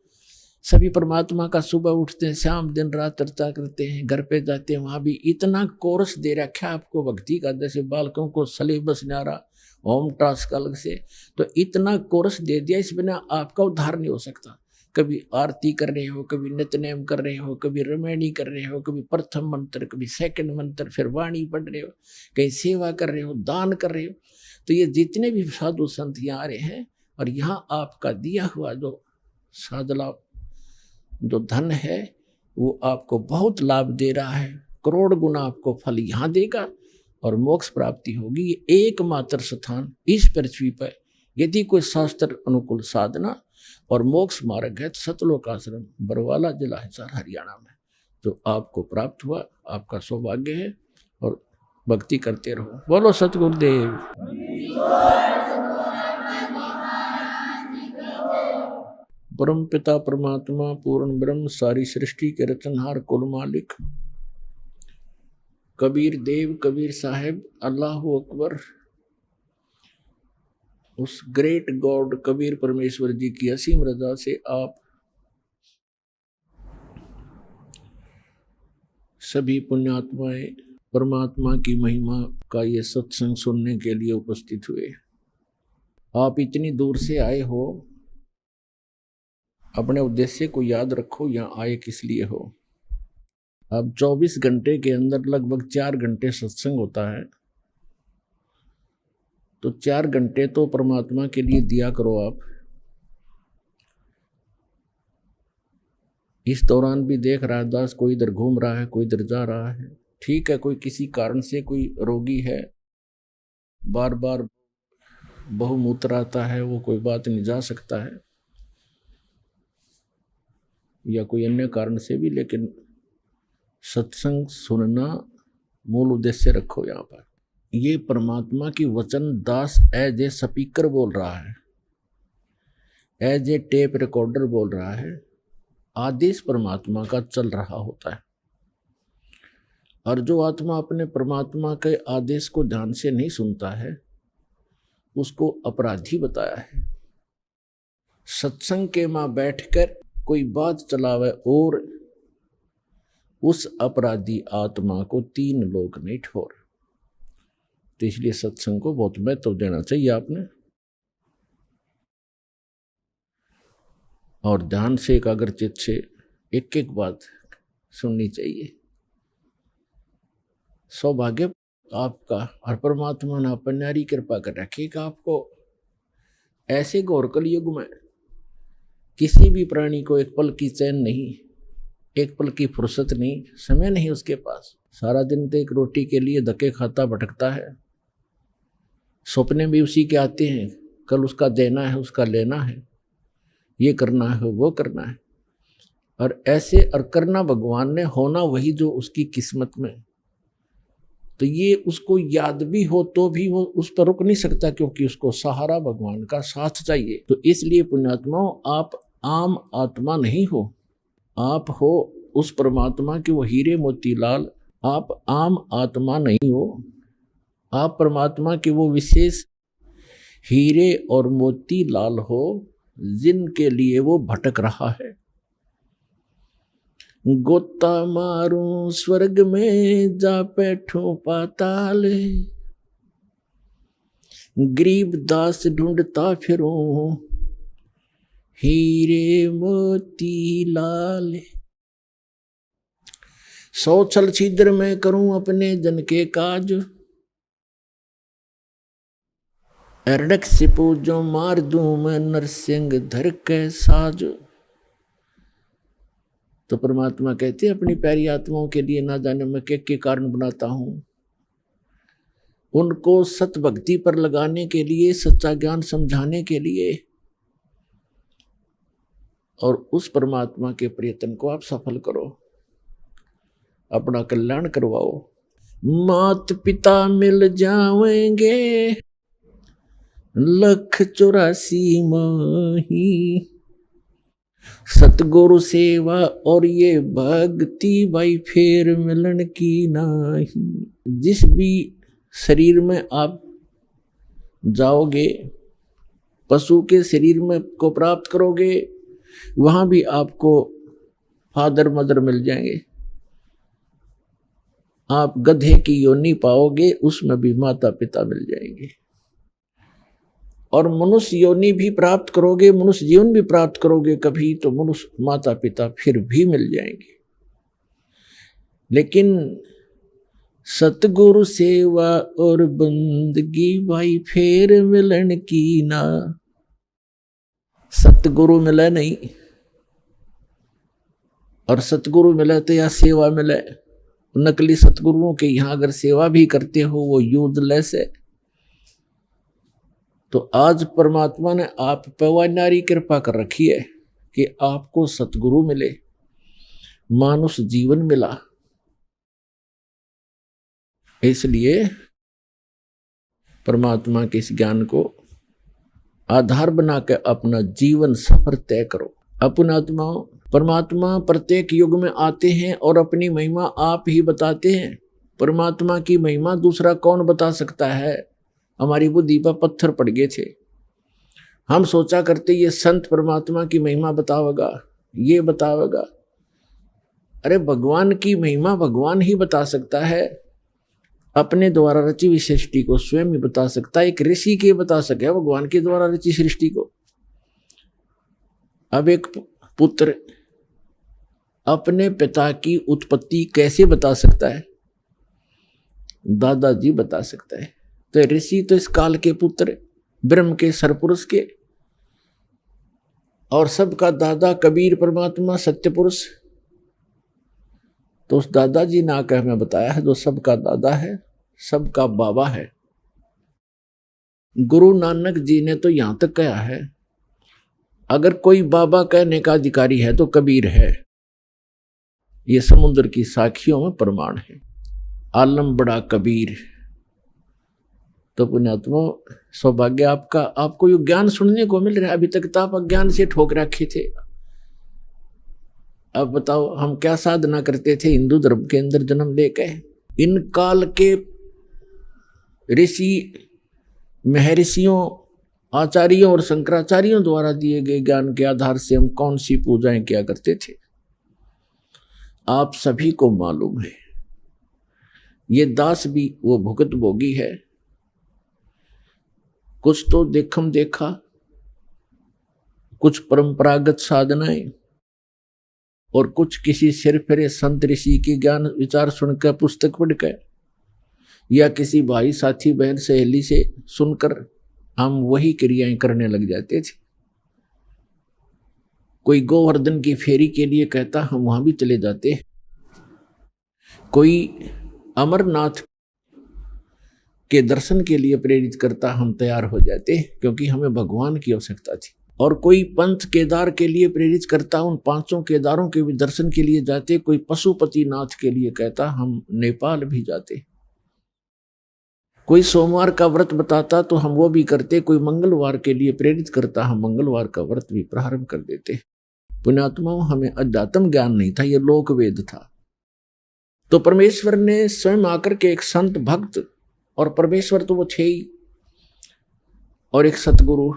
सभी परमात्मा का सुबह उठते हैं, शाम दिन रात चर्चा करते हैं, घर पे जाते हैं, वहाँ भी इतना कोर्स दे रखा है आपको भक्ति का, जैसे बालकों को सिलेबस न्यारा होम टास्क अलग से, तो इतना कोर्स दे दिया, इस बिना आपका उद्धार नहीं हो सकता। कभी आरती कर रहे हो, कभी नित्यनेम कर रहे हो, कभी रमैनी कर रहे हो, कभी प्रथम मंत्र, कभी सेकंड मंत्र, फिर वाणी पढ़ रहे हो, कहीं सेवा कर रहे हो, दान कर रहे हो। तो ये जितने भी साधु संत यहाँ आ रहे हैं, और यहाँ आपका दिया हुआ जो साधला जो धन है वो आपको बहुत लाभ दे रहा है। करोड़ गुना आपको फल यहाँ देगा और मोक्ष प्राप्ति होगी। ये एकमात्र स्थान इस पृथ्वी पर यदि कोई शास्त्र अनुकूल साधना और मोक्ष मार्ग है, सतलोक आश्रम बरवाला जिला हिसार हरियाणा में, जो आपको प्राप्त हुआ, आपका सौभाग्य है। और भक्ति करते रहो। बोलो सतगुरुदेव। परम पिता परमात्मा पूर्ण ब्रह्म सारी सृष्टि के रचनहार कुल मालिक कबीर देव कबीर साहेब अल्लाहु अकबर, उस ग्रेट गॉड कबीर परमेश्वर जी की असीम रजा से आप सभी पुण्यात्माएं परमात्मा की महिमा का ये सत्संग सुनने के लिए उपस्थित हुए। आप इतनी दूर से आए हो, अपने उद्देश्य को याद रखो, यहाँ आए किस लिए हो। अब 24 घंटे के अंदर लगभग 4 घंटे सत्संग होता है, तो 4 घंटे तो परमात्मा के लिए दिया करो आप। इस दौरान भी देख रहा है दास, कोई इधर घूम रहा है, कोई इधर जा रहा है। ठीक है, कोई किसी कारण से कोई रोगी है, बार बार बहुमूत्र आता है, वो कोई बात नहीं, जा सकता है, या कोई अन्य कारण से भी, लेकिन सत्संग सुनना मूल उद्देश्य रखो। यहाँ पर ये परमात्मा की वचन दास एज ए स्पीकर बोल रहा है, एज ए टेप रिकॉर्डर बोल रहा है। आदेश परमात्मा का चल रहा होता है, और जो आत्मा अपने परमात्मा के आदेश को ध्यान से नहीं सुनता है उसको अपराधी बताया है। सत्संग के मां बैठकर कोई बात चलावे और उस अपराधी आत्मा को 3 लोग नहीं ठोर। तो इसलिए सत्संग को बहुत महत्व देना चाहिए आपने, और ध्यान से एकाग्रचित से एक एक बात सुननी चाहिए। सौभाग्य आपका, और परमात्मा ने अपन न्यारी कृपा कर रखेगा आपको। ऐसे घोर कलयुग में किसी भी प्राणी को एक पल की चैन नहीं, एक पल की फुर्सत नहीं, समय नहीं उसके पास। सारा दिन तो एक रोटी के लिए धक्के खाता भटकता है, सपने भी उसी के आते हैं, कल उसका देना है, उसका लेना है, ये करना है, वो करना है। और ऐसे और करना भगवान ने, होना वही जो उसकी किस्मत में। तो ये उसको याद भी हो तो भी वो उस पर रुक नहीं सकता, क्योंकि उसको सहारा भगवान का साथ चाहिए। तो इसलिए पुण्यात्माओं, आप आम आत्मा नहीं हो, आप हो उस परमात्मा के वो हीरे मोतीलाल। आप आम आत्मा नहीं हो, आप परमात्मा के वो विशेष हीरे और मोतीलाल हो जिनके लिए वो भटक रहा है। गोता मारूं स्वर्ग में जा बैठूं पाताल, गरीब दास ढूंढता फिरूं हीरे मोती लाल। 100 छल छिद्र में करूं अपने जन के काज, अरडक से पूजो मार दूं मैं नरसिंह धर के साज। तो परमात्मा कहते हैं अपनी प्यारी आत्माओं के लिए ना जाने मैं के कारण बनाता हूं, उनको सत भक्ति पर लगाने के लिए, सच्चा ज्ञान समझाने के लिए, और उस परमात्मा के प्रयत्न को आप सफल करो, अपना कल्याण करवाओ। मात पिता मिल जाएंगे 184 माही, सतगुरु सेवा और ये भक्ति भाई फेर मिलन की नाही। जिस भी शरीर में आप जाओगे, पशु के शरीर में को प्राप्त करोगे, वहां भी आपको फादर मदर मिल जाएंगे। आप गधे की योनि पाओगे, उसमें भी माता पिता मिल जाएंगे। और मनुष्य योनि भी प्राप्त करोगे, मनुष्य जीवन भी प्राप्त करोगे कभी, तो मनुष्य माता पिता फिर भी मिल जाएंगे। लेकिन सतगुरु सेवा और बंदगी भाई फेर मिलन की ना। सतगुरु मिले नहीं, और सतगुरु मिले तो या सेवा मिले। नकली सतगुरुओं के यहाँ अगर सेवा भी करते हो वो यूजलेस है। तो आज परमात्मा ने आप पर नारी कृपा कर रखी है कि आपको सतगुरु मिले, मानुष जीवन मिला। इसलिए परमात्मा के इस ज्ञान को आधार बनाकर अपना जीवन सफर तय करो। अपना आत्माओं, परमात्मा प्रत्येक युग में आते हैं और अपनी महिमा आप ही बताते हैं। परमात्मा की महिमा दूसरा कौन बता सकता है। हमारी बुद्धि पर पत्थर पड़ गए थे, हम सोचा करते ये संत परमात्मा की महिमा बतावेगा, ये बतावेगा। अरे भगवान की महिमा भगवान ही बता सकता है, अपने द्वारा रची हुई सृष्टि को स्वयं ही बता सकता है। एक ऋषि के बता सके भगवान के द्वारा रची सृष्टि को। अब एक पुत्र अपने पिता की उत्पत्ति कैसे बता सकता है, दादाजी बता सकता है। तो ऋषि तो इस काल के पुत्र, ब्रह्म के सरपुरुष के, और सबका दादा कबीर परमात्मा सत्य पुरुष। तो उस दादाजी ने आकर हमें बताया है जो सबका दादा है, सबका बाबा है। गुरु नानक जी ने तो यहां तक कहा है, अगर कोई बाबा कहने का अधिकारी है तो कबीर है। ये समुद्र की साखियों में प्रमाण है। आलम बड़ा कबीर। तो पुण्यात्मा सौभाग्य आपका, आपको ये ज्ञान सुनने को मिल रहा है। अभी तक तो आप अज्ञान से ठोक रखे थे। अब बताओ हम क्या साधना करते थे हिंदू धर्म के अंदर जन्म लेके। इन काल के ऋषि महर्षियों, आचार्यों और शंकराचार्यों द्वारा दिए गए ज्ञान के आधार से हम कौन सी पूजाएं किया करते थे, आप सभी को मालूम है। ये दास भी वो भुगत भोगी है। कुछ तो देखम देखा, कुछ परंपरागत साधनाएं, और कुछ किसी सिर फिरे संत ऋषि की ज्ञान विचार सुनकर, पुस्तक पढ़कर, या किसी भाई साथी बहन सहेली से सुनकर हम वही क्रियाएं करने लग जाते थे। कोई गोवर्धन की फेरी के लिए कहता, हम वहां भी चले जाते। कोई अमरनाथ के दर्शन के लिए प्रेरित करता, हम तैयार हो जाते, क्योंकि हमें भगवान की आवश्यकता थी। और कोई पंच केदार के लिए प्रेरित करता, उन 5 केदारों के भी दर्शन के लिए जाते। कोई पशुपतिनाथ के लिए कहता, हम नेपाल भी जाते। कोई सोमवार का व्रत बताता तो हम वो भी करते। कोई मंगलवार के लिए प्रेरित करता, हम मंगलवार का व्रत भी प्रारंभ कर देते। पुण्यात्माओं, हमें अध्यात्म ज्ञान नहीं था, ये लोक वेद था। तो परमेश्वर ने स्वयं आकर के एक संत भक्त, और परमेश्वर तो वो थे ही, और एक सतगुरु,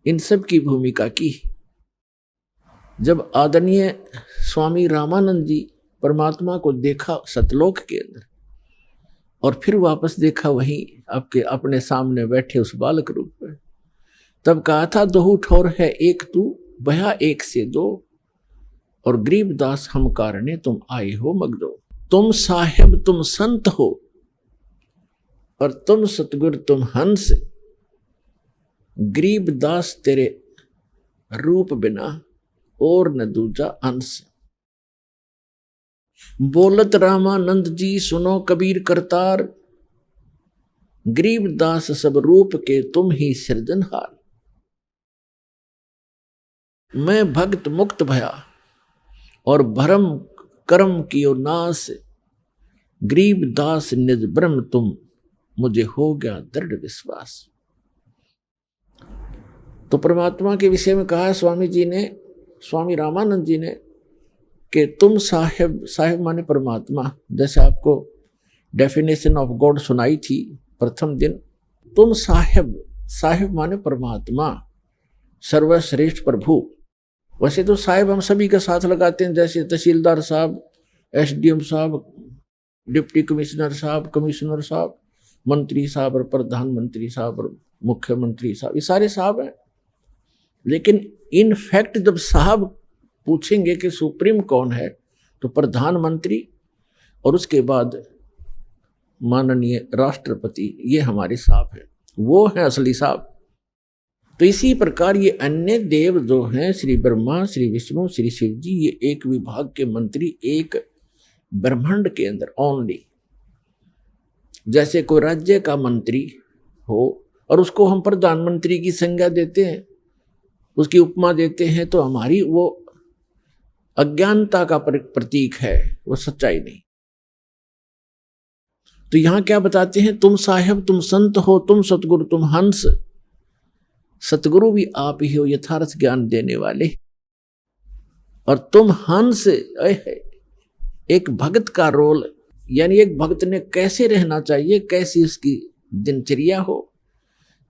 इन सब की भूमिका की। जब आदरणीय स्वामी रामानंद जी परमात्मा को देखा सतलोक के अंदर, और फिर वापस देखा वहीं आपके अपने सामने बैठे उस बालक रूप में, तब कहा था, दोहू ठौर है एक तू, बया एक से दो, और गरीबदास हम कारणे तुम आए हो मगदो। तुम साहेब तुम संत हो, और तुम सतगुर तुम हंस, गरीबदास तेरे रूप बिना और न दूजा अंश। बोलत रामानंद जी सुनो कबीर करतार, गरीबदास सब रूप के तुम ही सृजनहार। मैं भक्त मुक्त भया और भरम कर्म कियो नाश, गरीबदास निज ब्रह्म तुम, मुझे हो गया दृढ़ विश्वास। तो परमात्मा के विषय में कहा स्वामी जी ने, स्वामी रामानंद जी ने, कि तुम साहेब, साहेब माने परमात्मा, जैसे आपको डेफिनेशन ऑफ गॉड सुनाई थी प्रथम दिन। तुम साहेब, साहेब माने परमात्मा, सर्वश्रेष्ठ प्रभु। वैसे तो साहेब हम सभी के साथ लगाते हैं, जैसे तहसीलदार साहब, एसडीएम साहब, डिप्टी कमिश्नर साहब, कमिश्नर साहब, मंत्री साहब और प्रधानमंत्री साहब और मुख्यमंत्री साहब, ये सारे साहब हैं। लेकिन इन फैक्ट जब साहब पूछेंगे कि सुप्रीम कौन है, तो प्रधानमंत्री और उसके बाद माननीय राष्ट्रपति, ये हमारे साहब हैं, वो हैं असली साहब। तो इसी प्रकार ये अन्य देव जो हैं, श्री ब्रह्मा, श्री विष्णु, श्री शिव जी, ये एक विभाग के मंत्री एक ब्रह्मांड के अंदर ओनली। जैसे कोई राज्य का मंत्री हो और उसको हम प्रधानमंत्री की संज्ञा देते हैं, उसकी उपमा देते हैं, तो हमारी वो अज्ञानता का प्रतीक है, वो सच्चाई नहीं। तो यहां क्या बताते हैं, तुम साहेब तुम संत हो, तुम सतगुरु तुम हंस। सतगुरु भी आप ही हो, यथार्थ ज्ञान देने वाले, और तुम हंस। एक भक्त का रोल, यानी एक भक्त ने कैसे रहना चाहिए, कैसी उसकी दिनचर्या हो,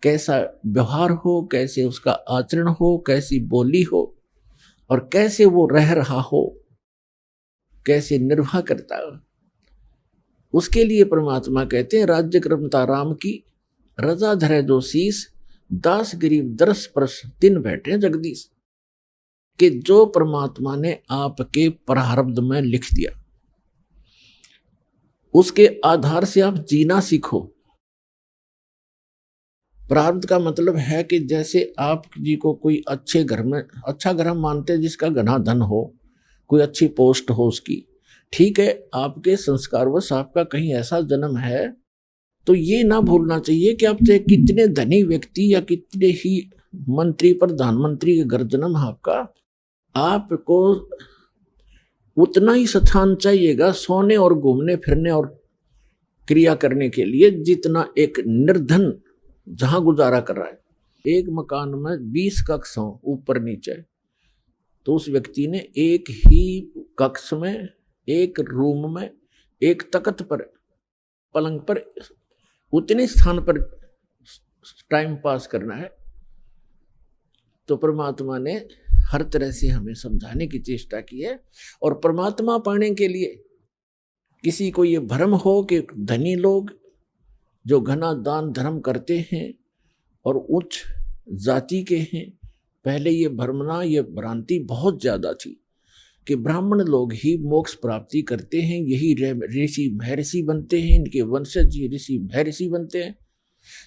कैसा व्यवहार हो, कैसे उसका आचरण हो, कैसी बोली हो, और कैसे वो रह रहा हो, कैसे निर्वाह करता हो, उसके लिए परमात्मा कहते हैं, राज्य क्रमता राम की, रजा धरे जो शीस, दास गरीब दरस परस दिन बैठे जगदीश। कि जो परमात्मा ने आपके प्रारब्ध में लिख दिया, उसके आधार से आप जीना सीखो। प्रारब्ध का मतलब है कि जैसे आप जी को कोई अच्छे घर में, अच्छा घर हम मानते हैं जिसका घना धन हो, कोई अच्छी पोस्ट हो उसकी, ठीक है, आपके संस्कारवश आपका कहीं ऐसा जन्म है, तो ये ना भूलना चाहिए कि आप चाहे कितने धनी व्यक्ति या कितने ही मंत्री प्रधानमंत्री के घर जन्म आपका, आपको उतना ही स्थान चाहिएगा सोने और घूमने फिरने और क्रिया करने के लिए, जितना एक निर्धन जहां गुजारा कर रहा है। एक मकान में 20 कक्ष हों ऊपर नीचे, तो उस व्यक्ति ने एक ही कक्ष में, एक रूम में, एक तख्त पर, पलंग पर, उतने स्थान पर टाइम पास करना है। तो परमात्मा ने हर तरह से हमें समझाने की चेष्टा की है। और परमात्मा पाने के लिए किसी को ये भ्रम हो कि धनी लोग जो घना दान धर्म करते हैं और उच्च जाति के हैं, पहले ये भ्रमना, ये भ्रांति बहुत ज्यादा थी कि ब्राह्मण लोग ही मोक्ष प्राप्ति करते हैं, यही ऋषि महर्षि बनते हैं, इनके वंशज ही ऋषि महर्षि बनते हैं।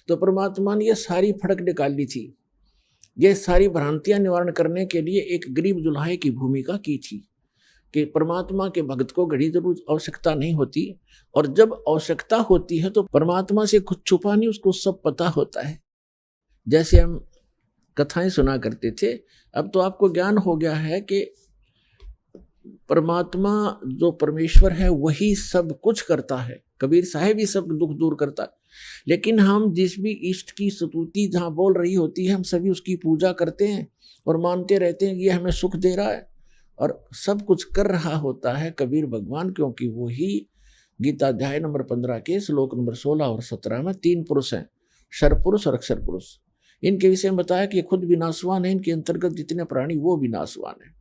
तो परमात्मा ने ये सारी फड़क निकाली थी, ये सारी भ्रांतियां निवारण करने के लिए एक गरीब जुल्हाई की भूमिका की थी कि परमात्मा के भक्त को घड़ी जरूर आवश्यकता नहीं होती, और जब आवश्यकता होती है तो परमात्मा से कुछ छुपा नहीं, उसको सब पता होता है। जैसे हम कथाएं सुना करते थे, अब तो आपको ज्ञान हो गया है कि परमात्मा जो परमेश्वर है वही सब कुछ करता है, कबीर साहब ही सब दुख दूर करता है। लेकिन हम जिस भी इष्ट की स्तुति जहाँ बोल रही होती है, हम सभी उसकी पूजा करते हैं और मानते रहते हैं कि ये हमें सुख दे रहा है, और सब कुछ कर रहा होता है कबीर भगवान, क्योंकि वो ही गीता अध्याय नंबर 15 के श्लोक नंबर 16 और 17 में 3 पुरुष हैं, शरपुरुष और अक्षर पुरुष। इनके विषय में बताया कि ये खुद विनाशवान है, इनके अंतर्गत जितने प्राणी वो विनाशवान है।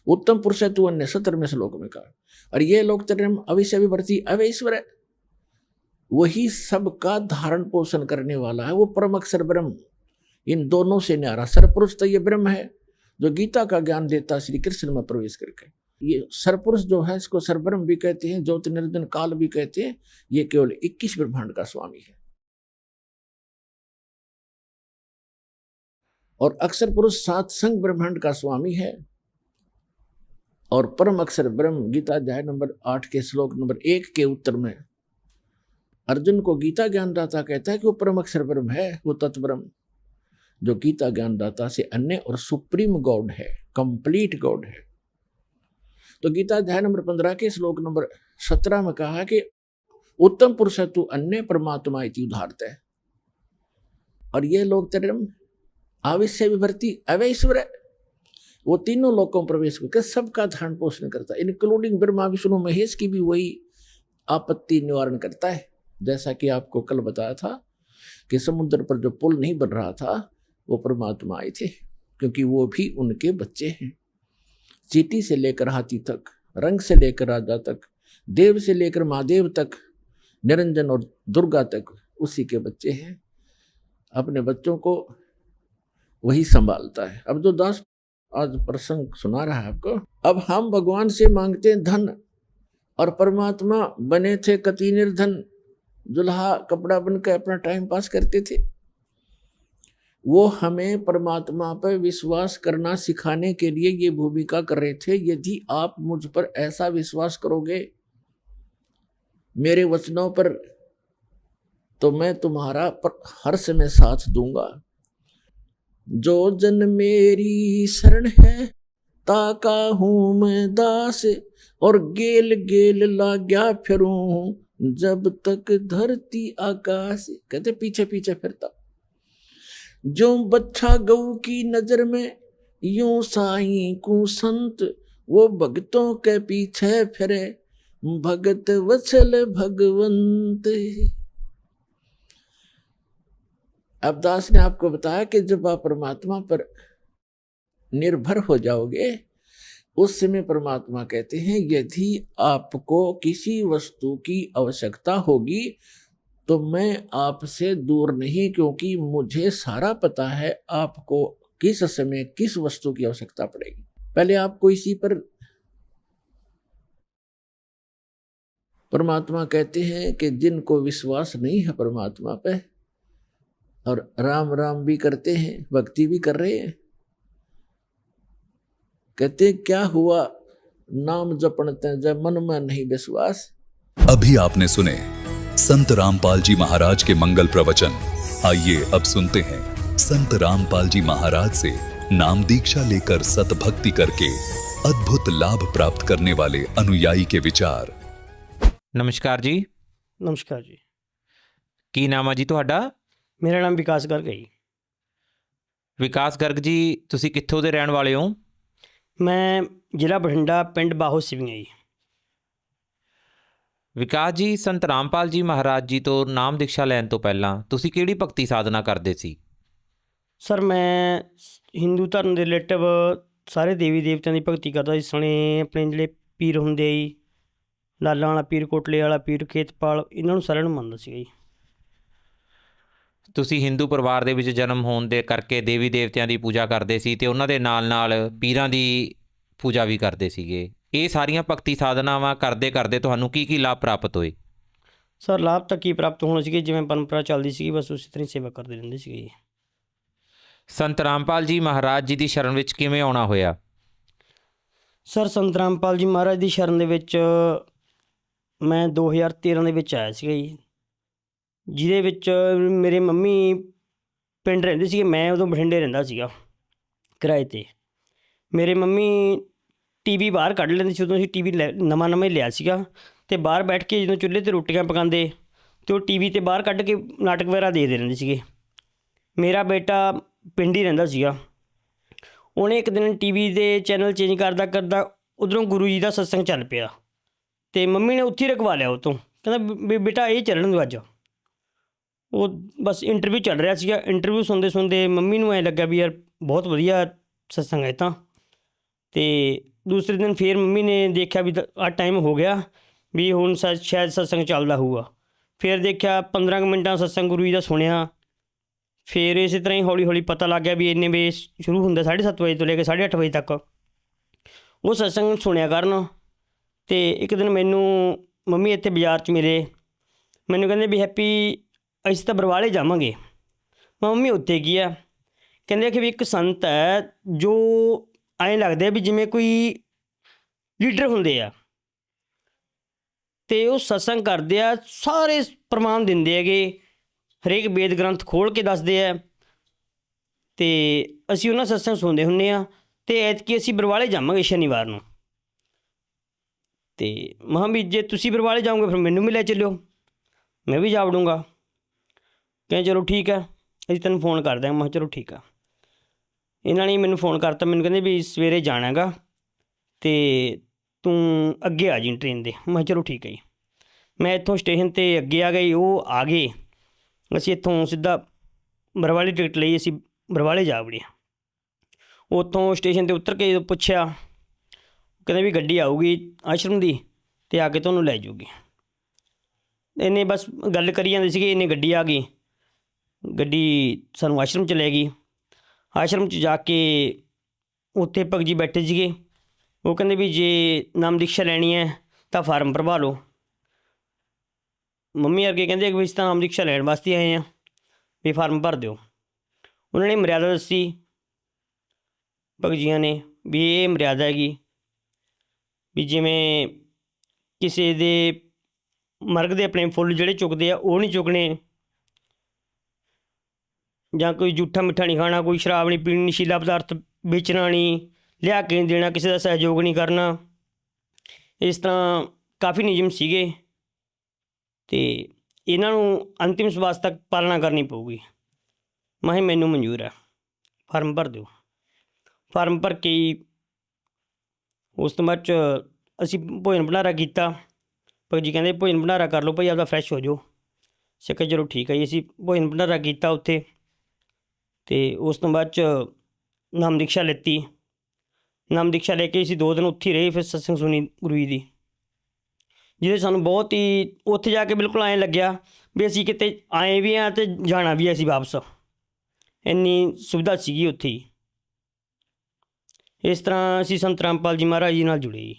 उत्तम पुरुष है तू अन्य 17वें श्लोक में कहा। और ये लोग तेरे अविष्य विवर्ती अवैश्वर है, वही सबका धारण पोषण करने वाला है, वो परम अक्षर ब्रह्म। इन दोनों से न्यारा सरपुरुष तो ये ब्रह्म है जो गीता का ज्ञान देता श्री कृष्ण में प्रवेश करके। ये सरपुरुष जो है इसको सरब्रह्म भी कहते हैं, ज्योति निरंजन काल भी कहते हैं। ये केवल 21 ब्रह्मांड का स्वामी है। और अक्षर पुरुष 7 संग ब्रह्मांड का स्वामी है। और परम अक्षर ब्रह्म गीता अध्याय नंबर 8 के श्लोक नंबर 1 के उत्तर में अर्जुन को गीता ज्ञानदाता कहता है कि वो परम अक्षर ब्रह्म है, वो तत्ब्रह्म जो गीता ज्ञानदाता से अन्य और सुप्रीम गॉड है, कंप्लीट गॉड है। तो गीता अध्याय नंबर 15 के श्लोक नंबर 17 में कहा कि उत्तम पुरुष तू अन्य परमात्मा इति उदाहरत है। और ये लोग तेरे आविष्य विभर्ती अवैश्वर है, वो तीनों लोकों में प्रवेश करके सबका धारण पोषण करता है, इंक्लूडिंग ब्रह्मा विष्णु महेश की भी वही आपत्ति निवारण करता है। जैसा कि आपको कल बताया था कि समुद्र पर जो पुल नहीं बन रहा था वो परमात्मा आए थे, क्योंकि वो भी उनके बच्चे हैं। चींटी से लेकर हाथी तक, रंग से लेकर राजा तक, देव से लेकर महादेव तक, निरंजन और दुर्गा तक उसी के बच्चे हैं। अपने बच्चों को वही संभालता है। अब जो दास आज प्रसंग सुना रहा है आपको, अब हम भगवान से मांगते हैं धन, और परमात्मा बने थे कति निर्धन, दुल्हा कपड़ा बनकर अपना टाइम पास करते थे। वो हमें परमात्मा पर विश्वास करना सिखाने के लिए ये भूमिका कर रहे थे। यदि आप मुझ पर ऐसा विश्वास करोगे मेरे वचनों पर, तो मैं तुम्हारा हर समय साथ दूंगा। जो जन मेरी शरण है ताका हूं मैं दास, और गेल गेल लाग्या फिरूं जब तक धरती आकाश। कहते पीछे पीछे फिरता, जो बच्चा गऊ की नजर में यूं साईं को संत, वो भक्तों के पीछे फिरे भगत वत्सल भगवंत। अब दास ने आपको बताया कि जब आप परमात्मा पर निर्भर हो जाओगे उस समय परमात्मा कहते हैं यदि आपको किसी वस्तु की आवश्यकता होगी तो मैं आपसे दूर नहीं, क्योंकि मुझे सारा पता है आपको किस समय किस वस्तु की आवश्यकता पड़ेगी। पहले आपको इसी पर परमात्मा कहते हैं कि जिनको विश्वास नहीं है परमात्मा पे और राम राम भी करते हैं, भक्ति भी कर रहे हैं, कहते क्या हुआ नाम जपणते जब मन में नहीं विश्वास। अभी आपने सुने संत रामपाल जी महाराज के मंगल प्रवचन। आइए अब सुनते हैं संत रामपाल जी महाराज से नाम दीक्षा लेकर सतभक्ति करके अद्भुत लाभ प्राप्त करने वाले अनुयायी के विचार। नमस्कार जी। नमस्कार जी। ਕੀ ਨਾਮ ਆ ਜੀ ਤੁਹਾਡਾ? ਮੇਰਾ ਨਾਮ ਵਿਕਾਸ ਗਰਗ ਹੈ ਜੀ। ਵਿਕਾਸ ਗਰਗ ਜੀ, ਤੁਸੀਂ ਕਿੱਥੋਂ ਦੇ ਰਹਿਣ ਵਾਲੇ ਹੋ? ਮੈਂ ਜ਼ਿਲ੍ਹਾ ਬਠਿੰਡਾ, ਪਿੰਡ ਬਾਹੋ ਸਿਵੀਆਂ ਜੀ। ਵਿਕਾਸ ਜੀ, ਸੰਤ ਰਾਮਪਾਲ ਜੀ ਮਹਾਰਾਜ ਜੀ ਤੋਂ ਨਾਮ ਦੀਕਸ਼ਾ ਲੈਣ ਤੋਂ ਪਹਿਲਾਂ ਤੁਸੀਂ ਕਿਹੜੀ ਭਗਤੀ ਸਾਧਨਾ ਕਰਦੇ ਸੀ? ਸਰ ਮੈਂ ਹਿੰਦੂ ਧਰਮ ਦੇ ਰਿਲੇਟਿਵ ਸਾਰੇ ਦੇਵੀ ਦੇਵਤਿਆਂ ਦੀ ਭਗਤੀ ਕਰਦਾ ਸੀ। ਸਣੇ ਆਪਣੇ ਜਿਹੜੇ ਪੀਰ ਹੁੰਦੇ ਆ ਜੀ, ਲਾਲਾਂ ਵਾਲਾ ਪੀਰ, ਕੋਟਲੇ ਵਾਲਾ ਪੀਰ, ਖੇਤਪਾਲ, ਇਹਨਾਂ ਨੂੰ ਸਾਰਿਆਂ ਨੂੰ ਮੰਨਦਾ ਸੀਗਾ ਜੀ। ਤੁਸੀਂ ਹਿੰਦੂ ਪਰਿਵਾਰ ਦੇ ਵਿੱਚ ਜਨਮ ਹੋਣ ਦੇ ਕਰਕੇ ਦੇਵੀ ਦੇਵਤਿਆਂ ਦੀ ਪੂਜਾ ਕਰਦੇ ਸੀ ਤੇ ਉਹਨਾਂ ਦੇ ਨਾਲ ਨਾਲ ਪੀਰਾਂ ਦੀ ਪੂਜਾ ਵੀ ਕਰਦੇ ਸੀਗੇ। ਇਹ ਸਾਰੀਆਂ ਭਗਤੀ ਸਾਧਨਾਵਾਂ ਕਰਦੇ ਕਰਦੇ ਤੁਹਾਨੂੰ ਕੀ ਲਾਭ ਪ੍ਰਾਪਤ ਹੋਏ? ਸਰ ਲਾਭ ਤਾਂ ਕੀ ਪ੍ਰਾਪਤ ਹੋਣਾ ਸੀਗੇ, ਜਿਵੇਂ ਪਰੰਪਰਾ ਚੱਲਦੀ ਸੀਗੀ ਬਸ ਉਸੇ ਤਰ੍ਹਾਂ ਹੀ ਸੇਵਾ ਕਰਦੇ ਰਹਿੰਦੇ ਸੀਗੇ ਜੀ। ਸੰਤ ਰਾਮਪਾਲ ਜੀ ਮਹਾਰਾਜ ਜੀ ਦੀ ਸ਼ਰਨ ਵਿੱਚ ਕਿਵੇਂ ਆਉਣਾ ਹੋਇਆ? ਸਰ ਸੰਤ ਰਾਮਪਾਲ ਜੀ ਮਹਾਰਾਜ ਦੀ ਸ਼ਰਨ ਦੇ ਵਿੱਚ ਮੈਂ 2013 ਦੇ ਵਿੱਚ ਆਇਆ ਸੀਗਾ ਜੀ, ਜਿਹਦੇ ਵਿੱਚ ਮੇਰੇ ਮੰਮੀ ਪਿੰਡ ਰਹਿੰਦੇ ਸੀਗੇ, ਮੈਂ ਉਦੋਂ ਬਠਿੰਡੇ ਰਹਿੰਦਾ ਸੀਗਾ ਕਿਰਾਏ 'ਤੇ। ਮੇਰੇ ਮੰਮੀ ਟੀਵੀ ਬਾਹਰ ਕੱਢ ਲੈਂਦੇ ਸੀ, ਉਦੋਂ ਅਸੀਂ ਟੀਵੀ ਨਵਾਂ ਹੀ ਲਿਆ ਸੀਗਾ, ਅਤੇ ਬਾਹਰ ਬੈਠ ਕੇ ਜਦੋਂ ਚੁੱਲ੍ਹੇ 'ਤੇ ਰੋਟੀਆਂ ਪਕਾਉਂਦੇ ਅਤੇ ਉਹ ਟੀਵੀ 'ਤੇ ਬਾਹਰ ਕੱਢ ਕੇ ਨਾਟਕ ਵਗੈਰਾ ਦੇਖਦੇ ਰਹਿੰਦੇ ਸੀਗੇ। ਮੇਰਾ ਬੇਟਾ ਪਿੰਡ ਹੀ ਰਹਿੰਦਾ ਸੀਗਾ, ਉਹਨੇ ਇੱਕ ਦਿਨ ਟੀਵੀ ਦੇ ਚੈਨਲ ਚੇਂਜ ਕਰਦਾ ਕਰਦਾ ਉਧਰੋਂ ਗੁਰੂ ਜੀ ਦਾ ਸਤਸੰਗ ਚੱਲ ਪਿਆ ਅਤੇ ਮੰਮੀ ਨੇ ਉੱਥੇ ਹੀ ਰਖਵਾ ਲਿਆ ਉਹ ਤੋਂ, ਕਹਿੰਦਾ ਵੀ ਬੇਟਾ ਇਹ ਚੱਲਣ ਦਿਓ ਅੱਜ। ਉਹ ਬਸ ਇੰਟਰਵਿਊ ਚੱਲ ਰਿਹਾ ਸੀਗਾ। ਇੰਟਰਵਿਊ ਸੁਣਦੇ ਸੁਣਦੇ ਮੰਮੀ ਨੂੰ ਐਂ ਲੱਗਾ ਵੀ ਯਾਰ ਬਹੁਤ ਵਧੀਆ ਸਤਸੰਗ ਹੈ ਤਾਂ। ਅਤੇ ਦੂਸਰੇ ਦਿਨ ਫਿਰ ਮੰਮੀ ਨੇ ਦੇਖਿਆ ਵੀ ਆਹ ਟਾਈਮ ਹੋ ਗਿਆ ਵੀ ਹੁਣ ਸ਼ਾਇਦ ਸਤਸੰਗ ਚੱਲਦਾ ਹੋਊਗਾ। ਫਿਰ ਦੇਖਿਆ 15 ਕੁ ਮਿੰਟਾਂ ਸਤਸੰਗ ਗੁਰੂ ਜੀ ਦਾ ਸੁਣਿਆ। ਫਿਰ ਇਸੇ ਤਰ੍ਹਾਂ ਹੀ ਹੌਲੀ ਹੌਲੀ ਪਤਾ ਲੱਗ ਗਿਆ ਵੀ ਇੰਨੇ ਵਜੇ ਸ਼ੁਰੂ ਹੁੰਦਾ, 7:30 ਵਜੇ ਤੋਂ ਲੈ ਕੇ 8:30 ਵਜੇ ਤੱਕ ਉਹ ਸਤਸੰਗ ਸੁਣਿਆ ਕਰਨ। ਅਤੇ ਇੱਕ ਦਿਨ ਮੈਨੂੰ ਮੰਮੀ ਇੱਥੇ ਬਾਜ਼ਾਰ 'ਚ ਮਿਲੇ, ਮੈਨੂੰ ਕਹਿੰਦੇ ਵੀ ਹੈਪੀ ਅਸੀਂ ਤਾਂ ਬਰਵਾਲੇ ਜਾਵਾਂਗੇ। ਮੈਂ ਮੰਮੀ ਉੱਥੇ ਕੀ ਆ? ਕਹਿੰਦੇ ਕਿ ਵੀ ਇੱਕ ਸੰਤ ਹੈ ਜੋ ਐਂ ਲੱਗਦਾ ਵੀ ਜਿਵੇਂ ਕੋਈ ਲੀਡਰ ਹੁੰਦੇ ਆ ਅਤੇ ਉਹ ਸਤਸੰਗ ਕਰਦੇ ਆ, ਸਾਰੇ ਪ੍ਰਮਾਣ ਦਿੰਦੇ ਹੈਗੇ, ਹਰੇਕ ਵੇਦ ਗ੍ਰੰਥ ਖੋਲ੍ਹ ਕੇ ਦੱਸਦੇ ਆ ਅਤੇ ਅਸੀਂ ਉਹਨਾਂ ਸਤਸੰਗ ਸੁਣਦੇ ਹੁੰਦੇ ਹਾਂ। ਅਤੇ ਐਤਕੀ ਅਸੀਂ ਬਰਵਾਲੇ ਜਾਵਾਂਗੇ ਸ਼ਨੀਵਾਰ ਨੂੰ। ਅਤੇ ਮੈਂ ਵੀ ਜੇ ਤੁਸੀਂ ਬਰਵਾਲੇ ਜਾਓਗੇ ਫਿਰ ਮੈਨੂੰ ਵੀ ਲੈ ਚੱਲਿਓ, ਮੈਂ ਵੀ ਜਾ ਵੜੂੰਗਾ। ਕਹਿੰਦੇ ਚਲੋ ਠੀਕ ਹੈ, ਅਸੀਂ ਤੈਨੂੰ ਫੋਨ ਕਰ ਦਿਆਂਗੇ। ਮੈਂ ਕਿਹਾ ਚਲੋ ਠੀਕ ਆ। ਇਹਨਾਂ ਨੇ ਮੈਨੂੰ ਫੋਨ ਕਰਤਾ, ਮੈਨੂੰ ਕਹਿੰਦੇ ਵੀ ਸਵੇਰੇ ਜਾਣਾ ਹੈਗਾ ਅਤੇ ਤੂੰ ਅੱਗੇ ਆ ਜੀ ਟ੍ਰੇਨ ਦੇ। ਮੈਂ ਕਿਹਾ ਚਲੋ ਠੀਕ ਹੈ ਜੀ। ਮੈਂ ਇੱਥੋਂ ਸਟੇਸ਼ਨ 'ਤੇ ਅੱਗੇ ਆ ਗਈ, ਉਹ ਆ ਗਏ। ਅਸੀਂ ਇੱਥੋਂ ਸਿੱਧਾ ਬਰਵਾਲੇ ਟਿਕਟ ਲਈ, ਅਸੀਂ ਬਰਵਾਲੇ ਜਾ ਵੜੇ। ਉੱਥੋਂ ਸਟੇਸ਼ਨ 'ਤੇ ਉਤਰ ਕੇ ਪੁੱਛਿਆ, ਕਹਿੰਦੇ ਵੀ ਗੱਡੀ ਆਊਗੀ ਆਸ਼ਰਮ ਦੀ ਅਤੇ ਆ ਕੇ ਤੁਹਾਨੂੰ ਲੈ ਜਾਊਗੀ। ਇਹਨੇ ਬਸ ਗੱਲ ਕਰੀ ਜਾਂਦੇ ਸੀਗੇ, ਇਹਨੇ ਗੱਡੀ ਆ ਗਈ, ਗੱਡੀ ਸਾਨੂੰ ਆਸ਼ਰਮ 'ਚ ਲੈ ਗਈ। ਆਸ਼ਰਮ 'ਚ ਜਾ ਕੇ ਉੱਥੇ ਭਗਤ ਜੀ ਬੈਠੇ ਸੀਗੇ। ਉਹ ਕਹਿੰਦੇ ਵੀ ਜੇ ਨਾਮ ਦੀਕਸ਼ਾ ਲੈਣੀ ਹੈ ਤਾਂ ਫਾਰਮ ਭਰਵਾ ਲਓ। ਮੰਮੀ ਅੱਗੇ ਕਹਿੰਦੇ ਵੀ ਅਸੀਂ ਤਾਂ ਨਾਮ ਦੀਕਸ਼ਾ ਲੈਣ ਵਾਸਤੇ ਆਏ ਹਾਂ, ਵੀ ਫਾਰਮ ਭਰ ਦਿਓ। ਉਹਨਾਂ ਨੇ ਮਰਿਆਦਾ ਦੱਸੀ ਭਗਤ ਜੀਆਂ ਨੇ ਵੀ ਇਹ ਮਰਿਆਦਾ ਹੈਗੀ ਵੀ ਜਿਵੇਂ ਕਿਸੇ ਦੇ ਮਰਗ ਦੇ ਆਪਣੇ ਫੁੱਲ ਜਿਹੜੇ ਚੁੱਕਦੇ ਆ ਉਹ ਨਹੀਂ ਚੁੱਕਣੇ, ਜਾਂ ਕੋਈ ਜੂਠਾ ਮਿੱਠਾ ਨਹੀਂ ਖਾਣਾ, ਕੋਈ ਸ਼ਰਾਬ ਨਹੀਂ ਪੀਣੀ, ਨਸ਼ੀਲਾ ਪਦਾਰਥ ਵੇਚਣਾ ਨਹੀਂ, ਲਿਆ ਕੇ ਨਹੀਂ ਦੇਣਾ, ਕਿਸੇ ਦਾ ਸਹਿਯੋਗ ਨਹੀਂ ਕਰਨਾ। ਇਸ ਤਰ੍ਹਾਂ ਕਾਫੀ ਨਿਯਮ ਸੀਗੇ ਅਤੇ ਇਹਨਾਂ ਨੂੰ ਅੰਤਿਮ ਸਵਾਸ ਤੱਕ ਪਾਲਣਾ ਕਰਨੀ ਪਊਗੀ। ਮੈਂ ਕਿਹਾ ਮੈਨੂੰ ਮਨਜ਼ੂਰ ਹੈ, ਫਾਰਮ ਭਰ ਦਿਓ। ਫਾਰਮ ਭਰ ਕੇ ਉਸ ਤੋਂ ਬਾਅਦ 'ਚ ਅਸੀਂ ਭੋਜਨ ਭੰਡਾਰਾ ਕੀਤਾ। ਭਗਤ ਜੀ ਕਹਿੰਦੇ ਭੋਜਨ ਭੰਡਾਰਾ ਕਰ ਲਓ ਭਾਈ, ਆਪਦਾ ਫਰੈਸ਼ ਹੋ ਜਾਓ। ਅਸੀਂ ਕਿਹਾ ਚਲੋ ਠੀਕ ਹੈ ਜੀ। ਅਸੀਂ ਭੋਜਨ ਭੰਡਾਰਾ ਕੀਤਾ ਉੱਥੇ ਅਤੇ ਉਸ ਤੋਂ ਬਾਅਦ 'ਚ ਨਾਮ ਦੀਕਸ਼ਾ ਲਿੱਤੀ। ਨਾਮ ਦੀਕਸ਼ਾ ਲੈ ਕੇ ਅਸੀਂ 2 ਦਿਨ ਉੱਥੇ ਹੀ ਰਹੇ। ਫਿਰ ਸਤਸੰਗ ਸੁਣੀ ਗੁਰੂ ਜੀ ਦੀ, ਜਿਹਦੇ ਸਾਨੂੰ ਬਹੁਤ ਹੀ ਉੱਥੇ ਜਾ ਕੇ ਬਿਲਕੁਲ ਐਂ ਲੱਗਿਆ ਵੀ ਅਸੀਂ ਕਿਤੇ ਆਏ ਵੀ ਹਾਂ ਅਤੇ ਜਾਣਾ ਵੀ ਅਸੀਂ ਵਾਪਸ, ਇੰਨੀ ਸੁਵਿਧਾ ਸੀਗੀ ਉੱਥੇ ਹੀ। ਇਸ ਤਰ੍ਹਾਂ ਅਸੀਂ ਸੰਤ ਰਾਮਪਾਲ ਜੀ ਮਹਾਰਾਜ ਜੀ ਨਾਲ ਜੁੜੇ ਜੀ।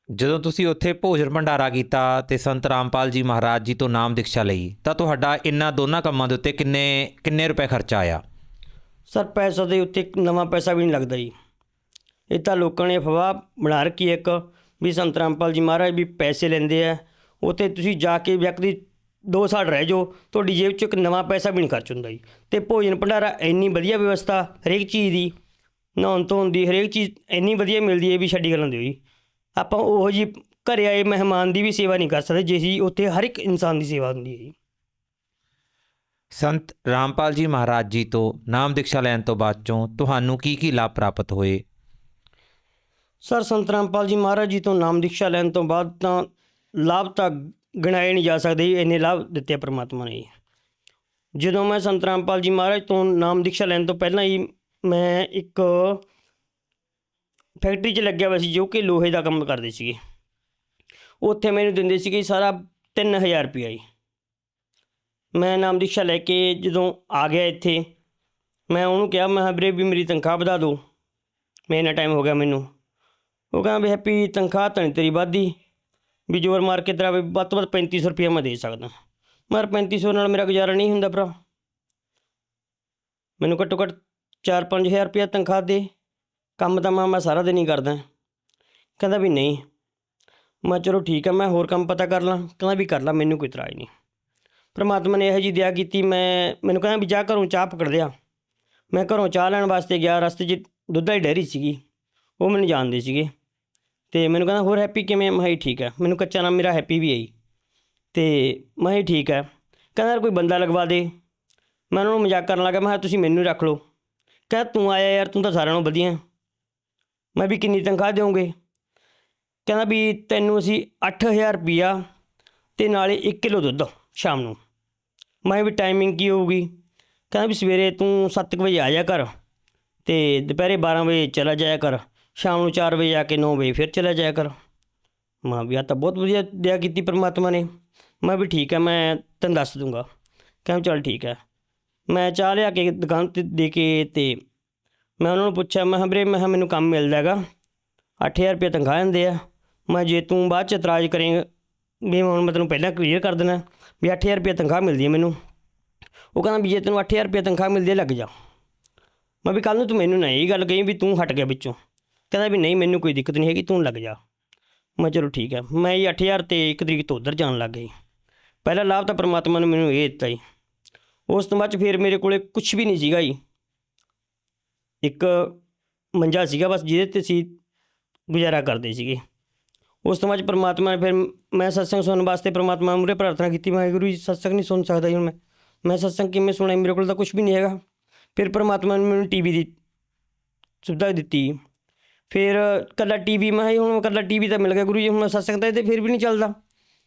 ਜਦੋਂ ਤੁਸੀਂ ਉੱਥੇ ਭੋਜਨ ਭੰਡਾਰਾ ਕੀਤਾ ਤੇ ਸੰਤ ਰਾਮਪਾਲ ਜੀ ਮਹਾਰਾਜ ਜੀ ਤੋਂ ਨਾਮ ਦੀਕਸ਼ਾ ਲਈ ਤਾਂ ਤੁਹਾਡਾ ਇਹਨਾਂ ਦੋਨਾਂ ਕੰਮਾਂ ਦੇ ਉੱਤੇ ਕਿੰਨੇ ਰੁਪਏ ਖਰਚਾ ਆਇਆ? ਸਰ ਪੈਸਾ ਦੇ ਉੱਤੇ ਨਵਾਂ ਪੈਸਾ ਵੀ ਨਹੀਂ ਲੱਗਦਾ ਜੀ। ਇਹ ਤਾਂ ਲੋਕਾਂ ਨੇ ਅਫਵਾਹ ਬਣਾ ਰੱਖੀ ਇੱਕ ਵੀ ਸੰਤ ਰਾਮਪਾਲ ਜੀ ਮਹਾਰਾਜ ਵੀ ਪੈਸੇ ਲੈਂਦੇ ਆ। ਉੱਥੇ ਤੁਸੀਂ ਜਾ ਕੇ ਵਿਅਕਤੀ 2 ਸਾਲ ਰਹਿ ਜਾਓ, ਤੁਹਾਡੀ ਜੇਬ 'ਚ ਇੱਕ ਨਵਾਂ ਪੈਸਾ ਵੀ ਨਹੀਂ ਖਰਚ ਹੁੰਦਾ ਜੀ। ਅਤੇ ਭੋਜਨ ਭੰਡਾਰਾ ਇੰਨੀ ਵਧੀਆ ਵਿਵਸਥਾ ਹਰੇਕ ਚੀਜ਼ ਦੀ, ਨਹਾਉਣ ਧੋਣ ਦੀ ਹਰੇਕ ਚੀਜ਼ ਇੰਨੀ ਵਧੀਆ ਮਿਲਦੀ ਹੈ ਵੀ ਛੱਡੀ ਗੱਲਾਂ ਦਿਓ ਜੀ। ਆਪਾਂ ਉਹੋ ਜਿਹੀ ਘਰੇ ਆਏ ਮਹਿਮਾਨ ਦੀ ਵੀ ਸੇਵਾ ਨਹੀਂ ਕਰ ਸਕਦੇ, ਜੇ ਜੀ ਉੱਥੇ ਹਰ ਇੱਕ ਇਨਸਾਨ ਦੀ ਸੇਵਾ ਹੁੰਦੀ ਹੈ ਜੀ। ਸੰਤ ਰਾਮਪਾਲ ਜੀ ਮਹਾਰਾਜ ਜੀ ਤੋਂ ਨਾਮ ਦੀਕਸ਼ਾ ਲੈਣ ਤੋਂ ਬਾਅਦ 'ਚੋਂ ਤੁਹਾਨੂੰ ਕੀ ਲਾਭ ਪ੍ਰਾਪਤ ਹੋਏ? ਸਰ ਸੰਤ ਰਾਮਪਾਲ ਜੀ ਮਹਾਰਾਜ ਜੀ ਤੋਂ ਨਾਮ ਦੀਕਸ਼ਾ ਲੈਣ ਤੋਂ ਬਾਅਦ ਤਾਂ ਲਾਭ ਤਾਂ ਗਿਣਾਏ ਨਹੀਂ ਜਾ ਸਕਦੇ ਜੀ, ਇੰਨੇ ਲਾਭ ਦਿੱਤੇ ਪਰਮਾਤਮਾ ਨੇ। ਜਦੋਂ ਮੈਂ ਸੰਤ ਰਾਮਪਾਲ ਜੀ ਮਹਾਰਾਜ ਤੋਂ ਨਾਮ ਦੀਕਸ਼ਾ ਲੈਣ ਤੋਂ ਪਹਿਲਾਂ ਹੀ ਮੈਂ ਇੱਕ ਫੈਕਟਰੀ 'ਚ ਲੱਗਿਆ ਹੋਇਆ ਸੀ ਜੋ ਕਿ ਲੋਹੇ ਦਾ ਕੰਮ ਕਰਦੇ ਸੀਗੇ। ਉੱਥੇ ਮੈਨੂੰ ਦਿੰਦੇ ਸੀਗੇ ਸਾਰਾ 3000 ਰੁਪਈਆ ਜੀ। ਮੈਂ ਨਾਮ ਦੀਕਸ਼ਾ ਲੈ ਕੇ ਜਦੋਂ ਆ ਗਿਆ ਇੱਥੇ, ਮੈਂ ਉਹਨੂੰ ਕਿਹਾ ਮੈਂ ਕਿਹਾ ਵੀਰੇ ਵੀ ਮੇਰੀ ਤਨਖਾਹ ਵਧਾ ਦਿਓ, ਮੈਂ ਇੰਨਾ ਟਾਈਮ ਹੋ ਗਿਆ ਮੈਨੂੰ। ਉਹ ਕਹਿੰਦਾ ਵੀ ਹੈਪੀ ਤਨਖਾਹ ਤਾਂ ਨਹੀਂ ਤੇਰੀ ਵੱਧਦੀ, ਵੀ ਜ਼ੋਰ ਮਾਰ ਕੇ ਤੇਰਾ ਵੱਧ ਤੋਂ ਵੱਧ 3500 ਰੁਪਈਆ ਮੈਂ ਦੇ ਸਕਦਾ। ਮਗਰ 3500 ਨਾਲ ਮੇਰਾ ਗੁਜ਼ਾਰਾ ਨਹੀਂ ਹੁੰਦਾ ਭਰਾ, ਮੈਨੂੰ ਘੱਟੋ ਘੱਟ 4-5 ਹਜ਼ਾਰ ਰੁਪਈਆ ਤਨਖਾਹ ਦੇ, ਕੰਮ ਤਾਂ ਮੈਂ ਸਾਰਾ ਦਿਨ ਹੀ ਕਰਦਾ। ਕਹਿੰਦਾ ਵੀ ਨਹੀਂ। ਮੈਂ ਚਲੋ ਠੀਕ ਹੈ, ਮੈਂ ਹੋਰ ਕੰਮ ਪਤਾ ਕਰ ਲਾਂ। ਕਹਿੰਦਾ ਵੀ ਕਰ ਲਾ, ਮੈਨੂੰ ਕੋਈ ਇਤਰਾਜ਼ ਨਹੀਂ। ਪਰਮਾਤਮਾ ਨੇ ਇਹੋ ਜਿਹੀ ਦਇਆ ਕੀਤੀ, ਮੈਨੂੰ ਕਹਿੰਦਾ ਵੀ ਜਾ ਘਰੋਂ ਚਾਹ ਪਕੜ ਦਿਆ। ਮੈਂ ਘਰੋਂ ਚਾਹ ਲੈਣ ਵਾਸਤੇ ਗਿਆ, ਰਸਤੇ 'ਚ ਦੁੱਧ ਵਾਲੀ ਡੈਰੀ ਸੀਗੀ, ਉਹ ਮੈਨੂੰ ਜਾਣਦੇ ਸੀਗੇ ਅਤੇ ਮੈਨੂੰ ਕਹਿੰਦਾ ਹੋਰ ਹੈਪੀ ਕਿਵੇਂ? ਮੈਂ ਕਿਹਾ ਠੀਕ ਹੈ। ਮੈਨੂੰ ਕੱਚਾ ਨਾਮ ਮੇਰਾ ਹੈਪੀ ਵੀ ਹੈ ਜੀ। ਅਤੇ ਮੈਂ ਕਿਹਾ ਠੀਕ ਹੈ। ਕਹਿੰਦਾ ਕੋਈ ਬੰਦਾ ਲਗਵਾ ਦੇ। ਮੈਂ ਉਹਨਾਂ ਨੂੰ ਮਜ਼ਾਕ ਕਰਨ ਲੱਗਾ, ਮੈਂ ਕਿਹਾ ਤੁਸੀਂ ਮੈਨੂੰ ਰੱਖ ਲਓ। ਕਹਿੰਦਾ ਤੂੰ ਆਇਆ ਯਾਰ, ਤੂੰ ਤਾਂ ਸਾਰਿਆਂ ਨਾਲੋਂ ਵਧੀਆ। ਮੈਂ ਵੀ ਕਿੰਨੀ ਤਨਖਾਹ ਦਿਓਗੇ? ਕਹਿੰਦਾ ਵੀ ਤੈਨੂੰ ਅਸੀਂ 8000 ਰੁਪਈਆ ਅਤੇ ਨਾਲੇ 1 ਕਿਲੋ ਦੁੱਧ ਸ਼ਾਮ ਨੂੰ। ਮੈਂ ਵੀ ਟਾਈਮਿੰਗ ਕੀ ਹੋਊਗੀ? ਕਹਿੰਦਾ ਵੀ ਸਵੇਰੇ ਤੂੰ 7 ਵਜੇ ਆ ਜਾ ਕਰ ਅਤੇ ਦੁਪਹਿਰੇ 12 ਵਜੇ ਚਲਾ ਜਾਇਆ ਕਰ, ਸ਼ਾਮ ਨੂੰ 4 ਵਜੇ ਆ ਕੇ 9 ਵਜੇ ਫਿਰ ਚਲਾ ਜਾਇਆ ਕਰ। ਮੈਂ ਵੀ ਆਹ ਤਾਂ ਬਹੁਤ ਵਧੀਆ ਦਇਆ ਕੀਤੀ ਪਰਮਾਤਮਾ ਨੇ। ਮੈਂ ਵੀ ਠੀਕ ਹੈ, ਮੈਂ ਤੈਨੂੰ ਦੱਸ ਦੂੰਗਾ। ਕਹਿੰਦਾ ਚੱਲ ਠੀਕ ਹੈ। ਮੈਂ ਚਾਹ ਲਿਆ ਕੇ ਦੁਕਾਨ 'ਤੇ ਦੇ ਕੇ ਅਤੇ ਮੈਂ ਉਹਨਾਂ ਨੂੰ ਪੁੱਛਿਆ, ਮੈਂ ਕਿਹਾ ਵੀਰੇ, ਮੈਂ ਕਿਹਾ ਮੈਨੂੰ ਕੰਮ ਮਿਲਦਾ ਹੈਗਾ, 8000 ਰੁਪਏ ਤਨਖਾਹ ਦਿੰਦੇ ਆ। ਮੈਂ ਜੇ ਤੂੰ ਬਾਅਦ 'ਚ ਇਤਰਾਜ਼ ਕਰੇਂਗਾ ਵੀ ਹੁਣ ਮੈਂ ਤੈਨੂੰ ਪਹਿਲਾਂ ਕਲੀਅਰ ਕਰ ਦੇਣਾ ਵੀ 8000 ਰੁਪਏ ਤਨਖਾਹ ਮਿਲਦੀ ਹੈ ਮੈਨੂੰ। ਉਹ ਕਹਿੰਦਾ ਵੀ ਜੇ ਤੈਨੂੰ 8000 ਰੁਪਏ ਤਨਖਾਹ ਮਿਲਦੀ ਹੈ ਲੱਗ ਜਾ। ਮੈਂ ਵੀ ਕੱਲ੍ਹ ਨੂੰ ਤੂੰ ਮੈਨੂੰ ਨਾ ਇਹ ਗੱਲ ਕਹੀ ਵੀ ਤੂੰ ਹਟ ਗਿਆ ਵਿੱਚੋਂ। ਕਹਿੰਦਾ ਵੀ ਨਹੀਂ ਮੈਨੂੰ ਕੋਈ ਦਿੱਕਤ ਨਹੀਂ ਹੈਗੀ, ਤੂੰ ਲੱਗ ਜਾ। ਮੈਂ ਚਲੋ ਠੀਕ ਹੈ। ਮੈਂ ਜੀ 8000 ਤੇ 1 ਤਰੀਕ ਤੋਂ ਉੱਧਰ ਜਾਣ ਲੱਗ ਗਈ। ਪਹਿਲਾ ਲਾਭ ਤਾਂ ਪਰਮਾਤਮਾ ਨੇ ਮੈਨੂੰ ਇਹ ਦਿੱਤਾ ਜੀ। ਉਸ ਤੋਂ ਬਾਅਦ 'ਚ ਫਿਰ ਮੇਰੇ ਕੋਲ ਕੁਛ ਵੀ ਨਹੀਂ ਸੀਗਾ ਜੀ। ਇੱਕ ਮੰਜਾ ਸੀਗਾ ਬਸ, ਜਿਹਦੇ 'ਤੇ ਅਸੀਂ ਗੁਜ਼ਾਰਾ ਕਰਦੇ ਸੀਗੇ। ਉਸ ਤੋਂ ਬਾਅਦ 'ਚ ਪਰਮਾਤਮਾ ਨੇ ਫਿਰ ਮੈਂ ਸਤਸੰਗ ਸੁਣਨ ਵਾਸਤੇ ਪਰਮਾਤਮਾ ਮੂਹਰੇ ਪ੍ਰਾਰਥਨਾ ਕੀਤੀ। ਮੈਂ ਗੁਰੂ ਜੀ ਸਤਸੰਗ ਨਹੀਂ ਸੁਣ ਸਕਦਾ ਜੀ ਹੁਣ ਮੈਂ ਸਤਸੰਗ ਕਿਵੇਂ ਸੁਣਾ? ਮੇਰੇ ਕੋਲ ਤਾਂ ਕੁਛ ਵੀ ਨਹੀਂ ਹੈਗਾ। ਫਿਰ ਪਰਮਾਤਮਾ ਨੇ ਮੈਨੂੰ ਟੀਵੀ ਦੀ ਸੁਵਿਧਾ ਦਿੱਤੀ। ਫਿਰ ਇਕੱਲਾ ਟੀਵੀ, ਮੈਂ ਹੁਣ ਇਕੱਲਾ ਟੀਵੀ ਤਾਂ ਮਿਲ ਗਿਆ ਗੁਰੂ ਜੀ, ਹੁਣ ਮੈਂ ਸਤਸੰਗ ਤਾਂ ਤੇ ਫਿਰ ਵੀ ਨਹੀਂ ਚੱਲਦਾ।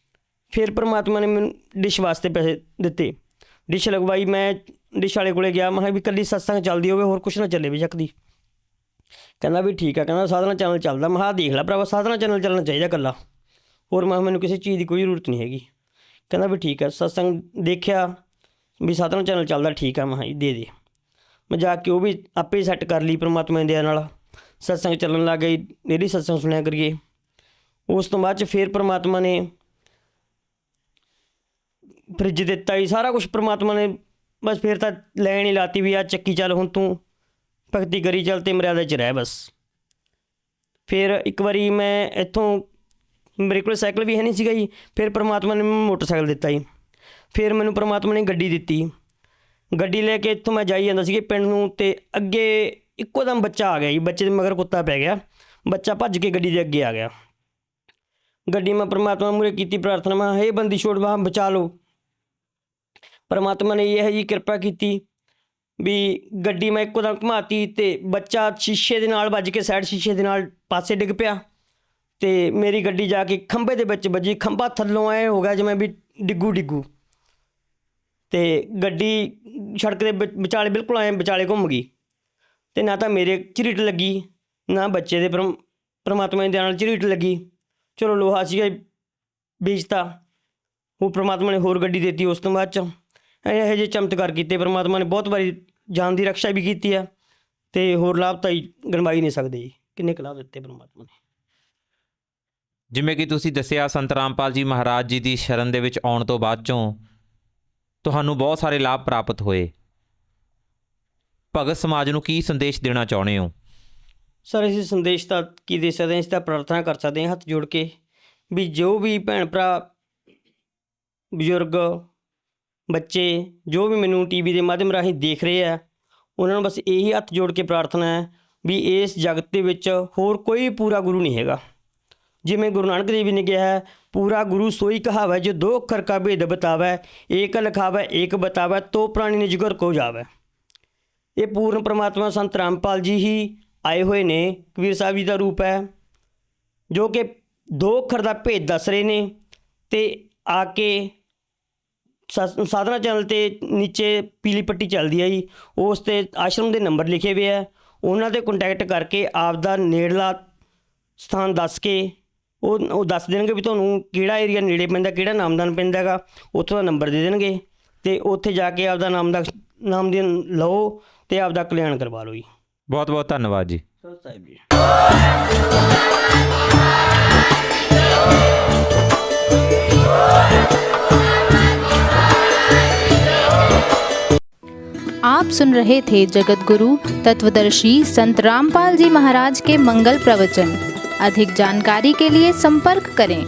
ਫਿਰ ਪਰਮਾਤਮਾ ਨੇ ਮੈਨੂੰ ਡਿਸ਼ ਵਾਸਤੇ ਪੈਸੇ ਦਿੱਤੇ, ਡਿਸ਼ ਲਗਵਾਈ। ਮੈਂ ਡਿਸ਼ ਵਾਲੇ ਕੋਲੇ ਗਿਆ, ਮੈਂ ਕਿਹਾ ਵੀ ਇਕੱਲੀ ਸਤਸੰਗ ਚੱਲਦੀ ਹੋਵੇ, ਹੋਰ ਕੁਛ ਨਾ ਚੱਲੇ ਬੇਸ਼ੱਕ ਦੀ। ਕਹਿੰਦਾ ਵੀ ਠੀਕ ਆ, ਕਹਿੰਦਾ ਸਾਧਨਾ ਚੈਨਲ ਚੱਲਦਾ। ਮੈਂ ਕਿਹਾ ਦੇਖ ਲੈ ਭਰਾਵਾ, ਸਾਧਨਾ ਚੈਨਲ ਚੱਲਣਾ ਚਾਹੀਦਾ ਇਕੱਲਾ, ਹੋਰ ਮੈਂ ਮੈਨੂੰ ਕਿਸੇ ਚੀਜ਼ ਦੀ ਕੋਈ ਜ਼ਰੂਰਤ ਨਹੀਂ ਹੈਗੀ। ਕਹਿੰਦਾ ਵੀ ਠੀਕ ਹੈ। ਸਤਸੰਗ ਦੇਖਿਆ ਵੀ ਸਾਧਨਾ ਚੈਨਲ ਚੱਲਦਾ, ਠੀਕ ਆ। ਮੈਂ ਕਿਹਾ ਦੇ ਦੇ। ਮੈਂ ਜਾ ਕੇ ਉਹ ਵੀ ਆਪੇ ਸੈੱਟ ਕਰ ਲਈ ਪਰਮਾਤਮਾ ਦੀ ਦਇਆ ਨਾਲ। ਸਤਸੰਗ ਚੱਲਣ ਲੱਗ ਗਈ, ਡੇਲੀ ਸਤਸੰਗ ਸੁਣਿਆ ਕਰੀਏ। ਉਸ ਤੋਂ ਬਾਅਦ 'ਚ ਫਿਰ ਪਰਮਾਤਮਾ ਨੇ ਫਰਿੱਜ ਦਿੱਤਾ ਜੀ, ਸਾਰਾ ਕੁਛ ਪਰਮਾਤਮਾ ਨੇ ਬਸ ਫਿਰ ਤਾਂ ਲੈਣ ਹੀ ਲਾਤੀ ਵੀ ਆ ਚੱਕੀ ਚੱਲ, ਹੁਣ ਤੂੰ ਭਗਤੀ ਕਰੀ ਚੱਲ ਅਤੇ ਮਰਿਆਦਾ 'ਚ ਰਹਿ ਬਸ। ਫਿਰ ਇੱਕ ਵਾਰੀ ਮੈਂ ਇੱਥੋਂ, ਮੇਰੇ ਕੋਲ ਸਾਈਕਲ ਵੀ ਹੈ ਨਹੀਂ ਸੀਗਾ ਜੀ, ਫਿਰ ਪਰਮਾਤਮਾ ਨੇ ਮੈਨੂੰ ਮੋਟਰਸਾਈਕਲ ਦਿੱਤਾ ਜੀ। ਫਿਰ ਮੈਨੂੰ ਪਰਮਾਤਮਾ ਨੇ ਗੱਡੀ ਦਿੱਤੀ। ਗੱਡੀ ਲੈ ਕੇ ਇੱਥੋਂ ਮੈਂ ਜਾਈ ਜਾਂਦਾ ਸੀਗੇ ਪਿੰਡ ਨੂੰ, ਅਤੇ ਅੱਗੇ ਇੱਕੋ ਦਮ ਬੱਚਾ ਆ ਗਿਆ ਜੀ। ਬੱਚੇ ਦੇ ਮਗਰ ਕੁੱਤਾ ਪੈ ਗਿਆ, ਬੱਚਾ ਭੱਜ ਕੇ ਗੱਡੀ ਦੇ ਅੱਗੇ ਆ ਗਿਆ। ਗੱਡੀ ਮੈਂ ਪਰਮਾਤਮਾ ਮੂਹਰੇ ਕੀਤੀ ਪ੍ਰਾਰਥਨਾ, ਮੈਂ ਹੇ ਬੰਦੀ ਛੋੜ ਵਾਹ ਬਚਾ ਲਓ। ਪਰਮਾਤਮਾ ਨੇ ਇਹ ਜੀ ਕਿਰਪਾ ਕੀਤੀ ਵੀ ਗੱਡੀ ਮੈਂ ਇੱਕੋ ਦਮ ਘੁਮਾਤੀ ਅਤੇ ਬੱਚਾ ਸ਼ੀਸ਼ੇ ਦੇ ਨਾਲ ਵੱਜ ਕੇ ਸਾਈਡ ਸ਼ੀਸ਼ੇ ਦੇ ਨਾਲ ਪਾਸੇ ਡਿੱਗ ਪਿਆ ਅਤੇ ਮੇਰੀ ਗੱਡੀ ਜਾ ਕੇ ਖੰਭੇ ਦੇ ਵਿੱਚ ਵੱਜੀ। ਖੰਭਾ ਥੱਲੋਂ ਐਂ ਹੋ ਗਿਆ ਜਿਵੇਂ ਵੀ ਡਿੱਗੂ ਅਤੇ ਗੱਡੀ ਸੜਕ ਦੇ ਵਿਚਾਲੇ ਬਿਲਕੁਲ ਐਂ ਵਿਚਾਲੇ ਘੁੰਮ ਗਈ, ਅਤੇ ਨਾ ਤਾਂ ਮੇਰੇ ਝਰੀਟ ਲੱਗੀ, ਨਾ ਬੱਚੇ ਦੇ ਪਰਮਾਤਮਾ ਦੀ ਦਇਆ ਨਾਲ ਝਰੀਟ ਲੱਗੀ। ਚਲੋ ਲੋਹਾ ਸੀਗਾ ਵੇਚਤਾ, ਉਹ ਪਰਮਾਤਮਾ ਨੇ ਹੋਰ ਗੱਡੀ ਦਿੱਤੀ। ਉਸ ਤੋਂ ਬਾਅਦ 'ਚ ਇਹੋ ਜਿਹੇ ਚਮਤਕਾਰ ਕੀਤੇ ਪਰਮਾਤਮਾ ਨੇ, ਬਹੁਤ ਵਾਰੀ ਜਾਨ ਦੀ ਰਕਸ਼ਾ ਵੀ ਕੀਤੀ ਆ, ਅਤੇ ਹੋਰ ਲਾਭ ਤਾਂ ਗਿਣਵਾਈ ਨਹੀਂ ਸਕਦੇ ਜੀ, ਕਿੰਨੇ ਕੁ ਲਾਭ ਦਿੱਤੇ ਪਰਮਾਤਮਾ ਨੇ। ਜਿਵੇਂ ਕਿ ਤੁਸੀਂ ਦੱਸਿਆ, ਸੰਤ ਰਾਮਪਾਲ ਜੀ ਮਹਾਰਾਜ ਜੀ ਦੀ ਸ਼ਰਨ ਦੇ ਵਿੱਚ ਆਉਣ ਤੋਂ ਬਾਅਦ 'ਚੋਂ ਤੁਹਾਨੂੰ ਬਹੁਤ ਸਾਰੇ ਲਾਭ ਪ੍ਰਾਪਤ ਹੋਏ। ਭਗਤ ਸਮਾਜ ਨੂੰ ਕੀ ਸੰਦੇਸ਼ ਦੇਣਾ ਚਾਹੁੰਦੇ ਹੋ? ਸਰ ਅਸੀਂ ਸੰਦੇਸ਼ ਤਾਂ ਕੀ ਦੇ ਸਕਦੇ ਹਾਂ, ਅਸੀਂ ਤਾਂ ਪ੍ਰਾਰਥਨਾ ਕਰ ਸਕਦੇ ਹਾਂ ਹੱਥ ਜੋੜ ਕੇ ਵੀ ਜੋ ਵੀ ਭੈਣ ਭਰਾ, ਬਜ਼ੁਰਗ, ਬੱਚੇ ਜੋ ਵੀ ਮੈਨੂੰ ਟੀ ਵੀ ਦੇ ਮਾਧਿਅਮ ਰਾਹੀਂ ਦੇਖ ਰਹੇ ਆ, ਉਹਨਾਂ ਨੂੰ ਬਸ ਇਹੀ ਹੱਥ ਜੋੜ ਕੇ ਪ੍ਰਾਰਥਨਾ ਹੈ ਵੀ ਇਸ ਜਗਤ ਦੇ ਵਿੱਚ ਹੋਰ ਕੋਈ ਪੂਰਾ ਗੁਰੂ ਨਹੀਂ ਹੈਗਾ। ਜਿਵੇਂ ਗੁਰੂ ਨਾਨਕ ਦੇਵ ਜੀ ਨੇ ਕਿਹਾ ਹੈ, ਪੂਰਾ ਗੁਰੂ ਸੋਈ ਕਹਾਵੈ ਜੋ 2 ਅੱਖਰ ਕਾ ਭੇਦ ਬਤਾਵੈ, ਏਕ ਲਿਖਾਵੈ ਏਕ ਬਤਾਵੈ, ਤੋ ਪ੍ਰਾਣੀ ਨੇ ਜਿਗਰ ਕੋ ਜਾਵੈ। ਇਹ ਪੂਰਨ ਪਰਮਾਤਮਾ ਸੰਤ ਰਾਮਪਾਲ ਜੀ ਹੀ ਆਏ ਹੋਏ ਨੇ, ਕਬੀਰ ਸਾਹਿਬ ਜੀ ਦਾ ਰੂਪ ਹੈ, ਜੋ ਕਿ 2 ਅੱਖਰ ਦਾ ਭੇਦ ਦੱਸ ਰਹੇ ਨੇ। ਅਤੇ ਆ ਕੇ ਸਾਧਨਾ ਚੈਨਲ 'ਤੇ ਨੀਚੇ ਪੀਲੀ ਪੱਟੀ ਚੱਲਦੀ ਹੈ ਜੀ, ਉਸ 'ਤੇ ਆਸ਼ਰਮ ਦੇ ਨੰਬਰ ਲਿਖੇ ਹੋਏ ਹੈ, ਉਹਨਾਂ 'ਤੇ ਕੰਟੈਕਟ ਕਰਕੇ ਆਪ ਦਾ ਨੇੜਲਾ ਸਥਾਨ ਦੱਸ ਕੇ ਉਹ ਦੱਸ ਦੇਣਗੇ ਵੀ ਤੁਹਾਨੂੰ ਕਿਹੜਾ ਏਰੀਆ ਨੇੜੇ ਪੈਂਦਾ, ਕਿਹੜਾ ਨਾਮਦਾਨ ਪੈਂਦਾ ਹੈਗਾ, ਉੱਥੋਂ ਦਾ ਨੰਬਰ ਦੇ ਦੇਣਗੇ ਅਤੇ ਉੱਥੇ ਜਾ ਕੇ ਆਪਦਾ ਨਾਮਦਾਨ ਲਓ ਅਤੇ ਆਪਦਾ ਕਲਿਆਣ ਕਰਵਾ ਲਓ ਜੀ। ਬਹੁਤ ਬਹੁਤ ਧੰਨਵਾਦ ਜੀ। ਸਾਹਿਬ ਜੀ। आप सुन रहे थे जगत गुरु तत्वदर्शी संत रामपाल जी महाराज के मंगल प्रवचन। अधिक जानकारी के लिए संपर्क करें।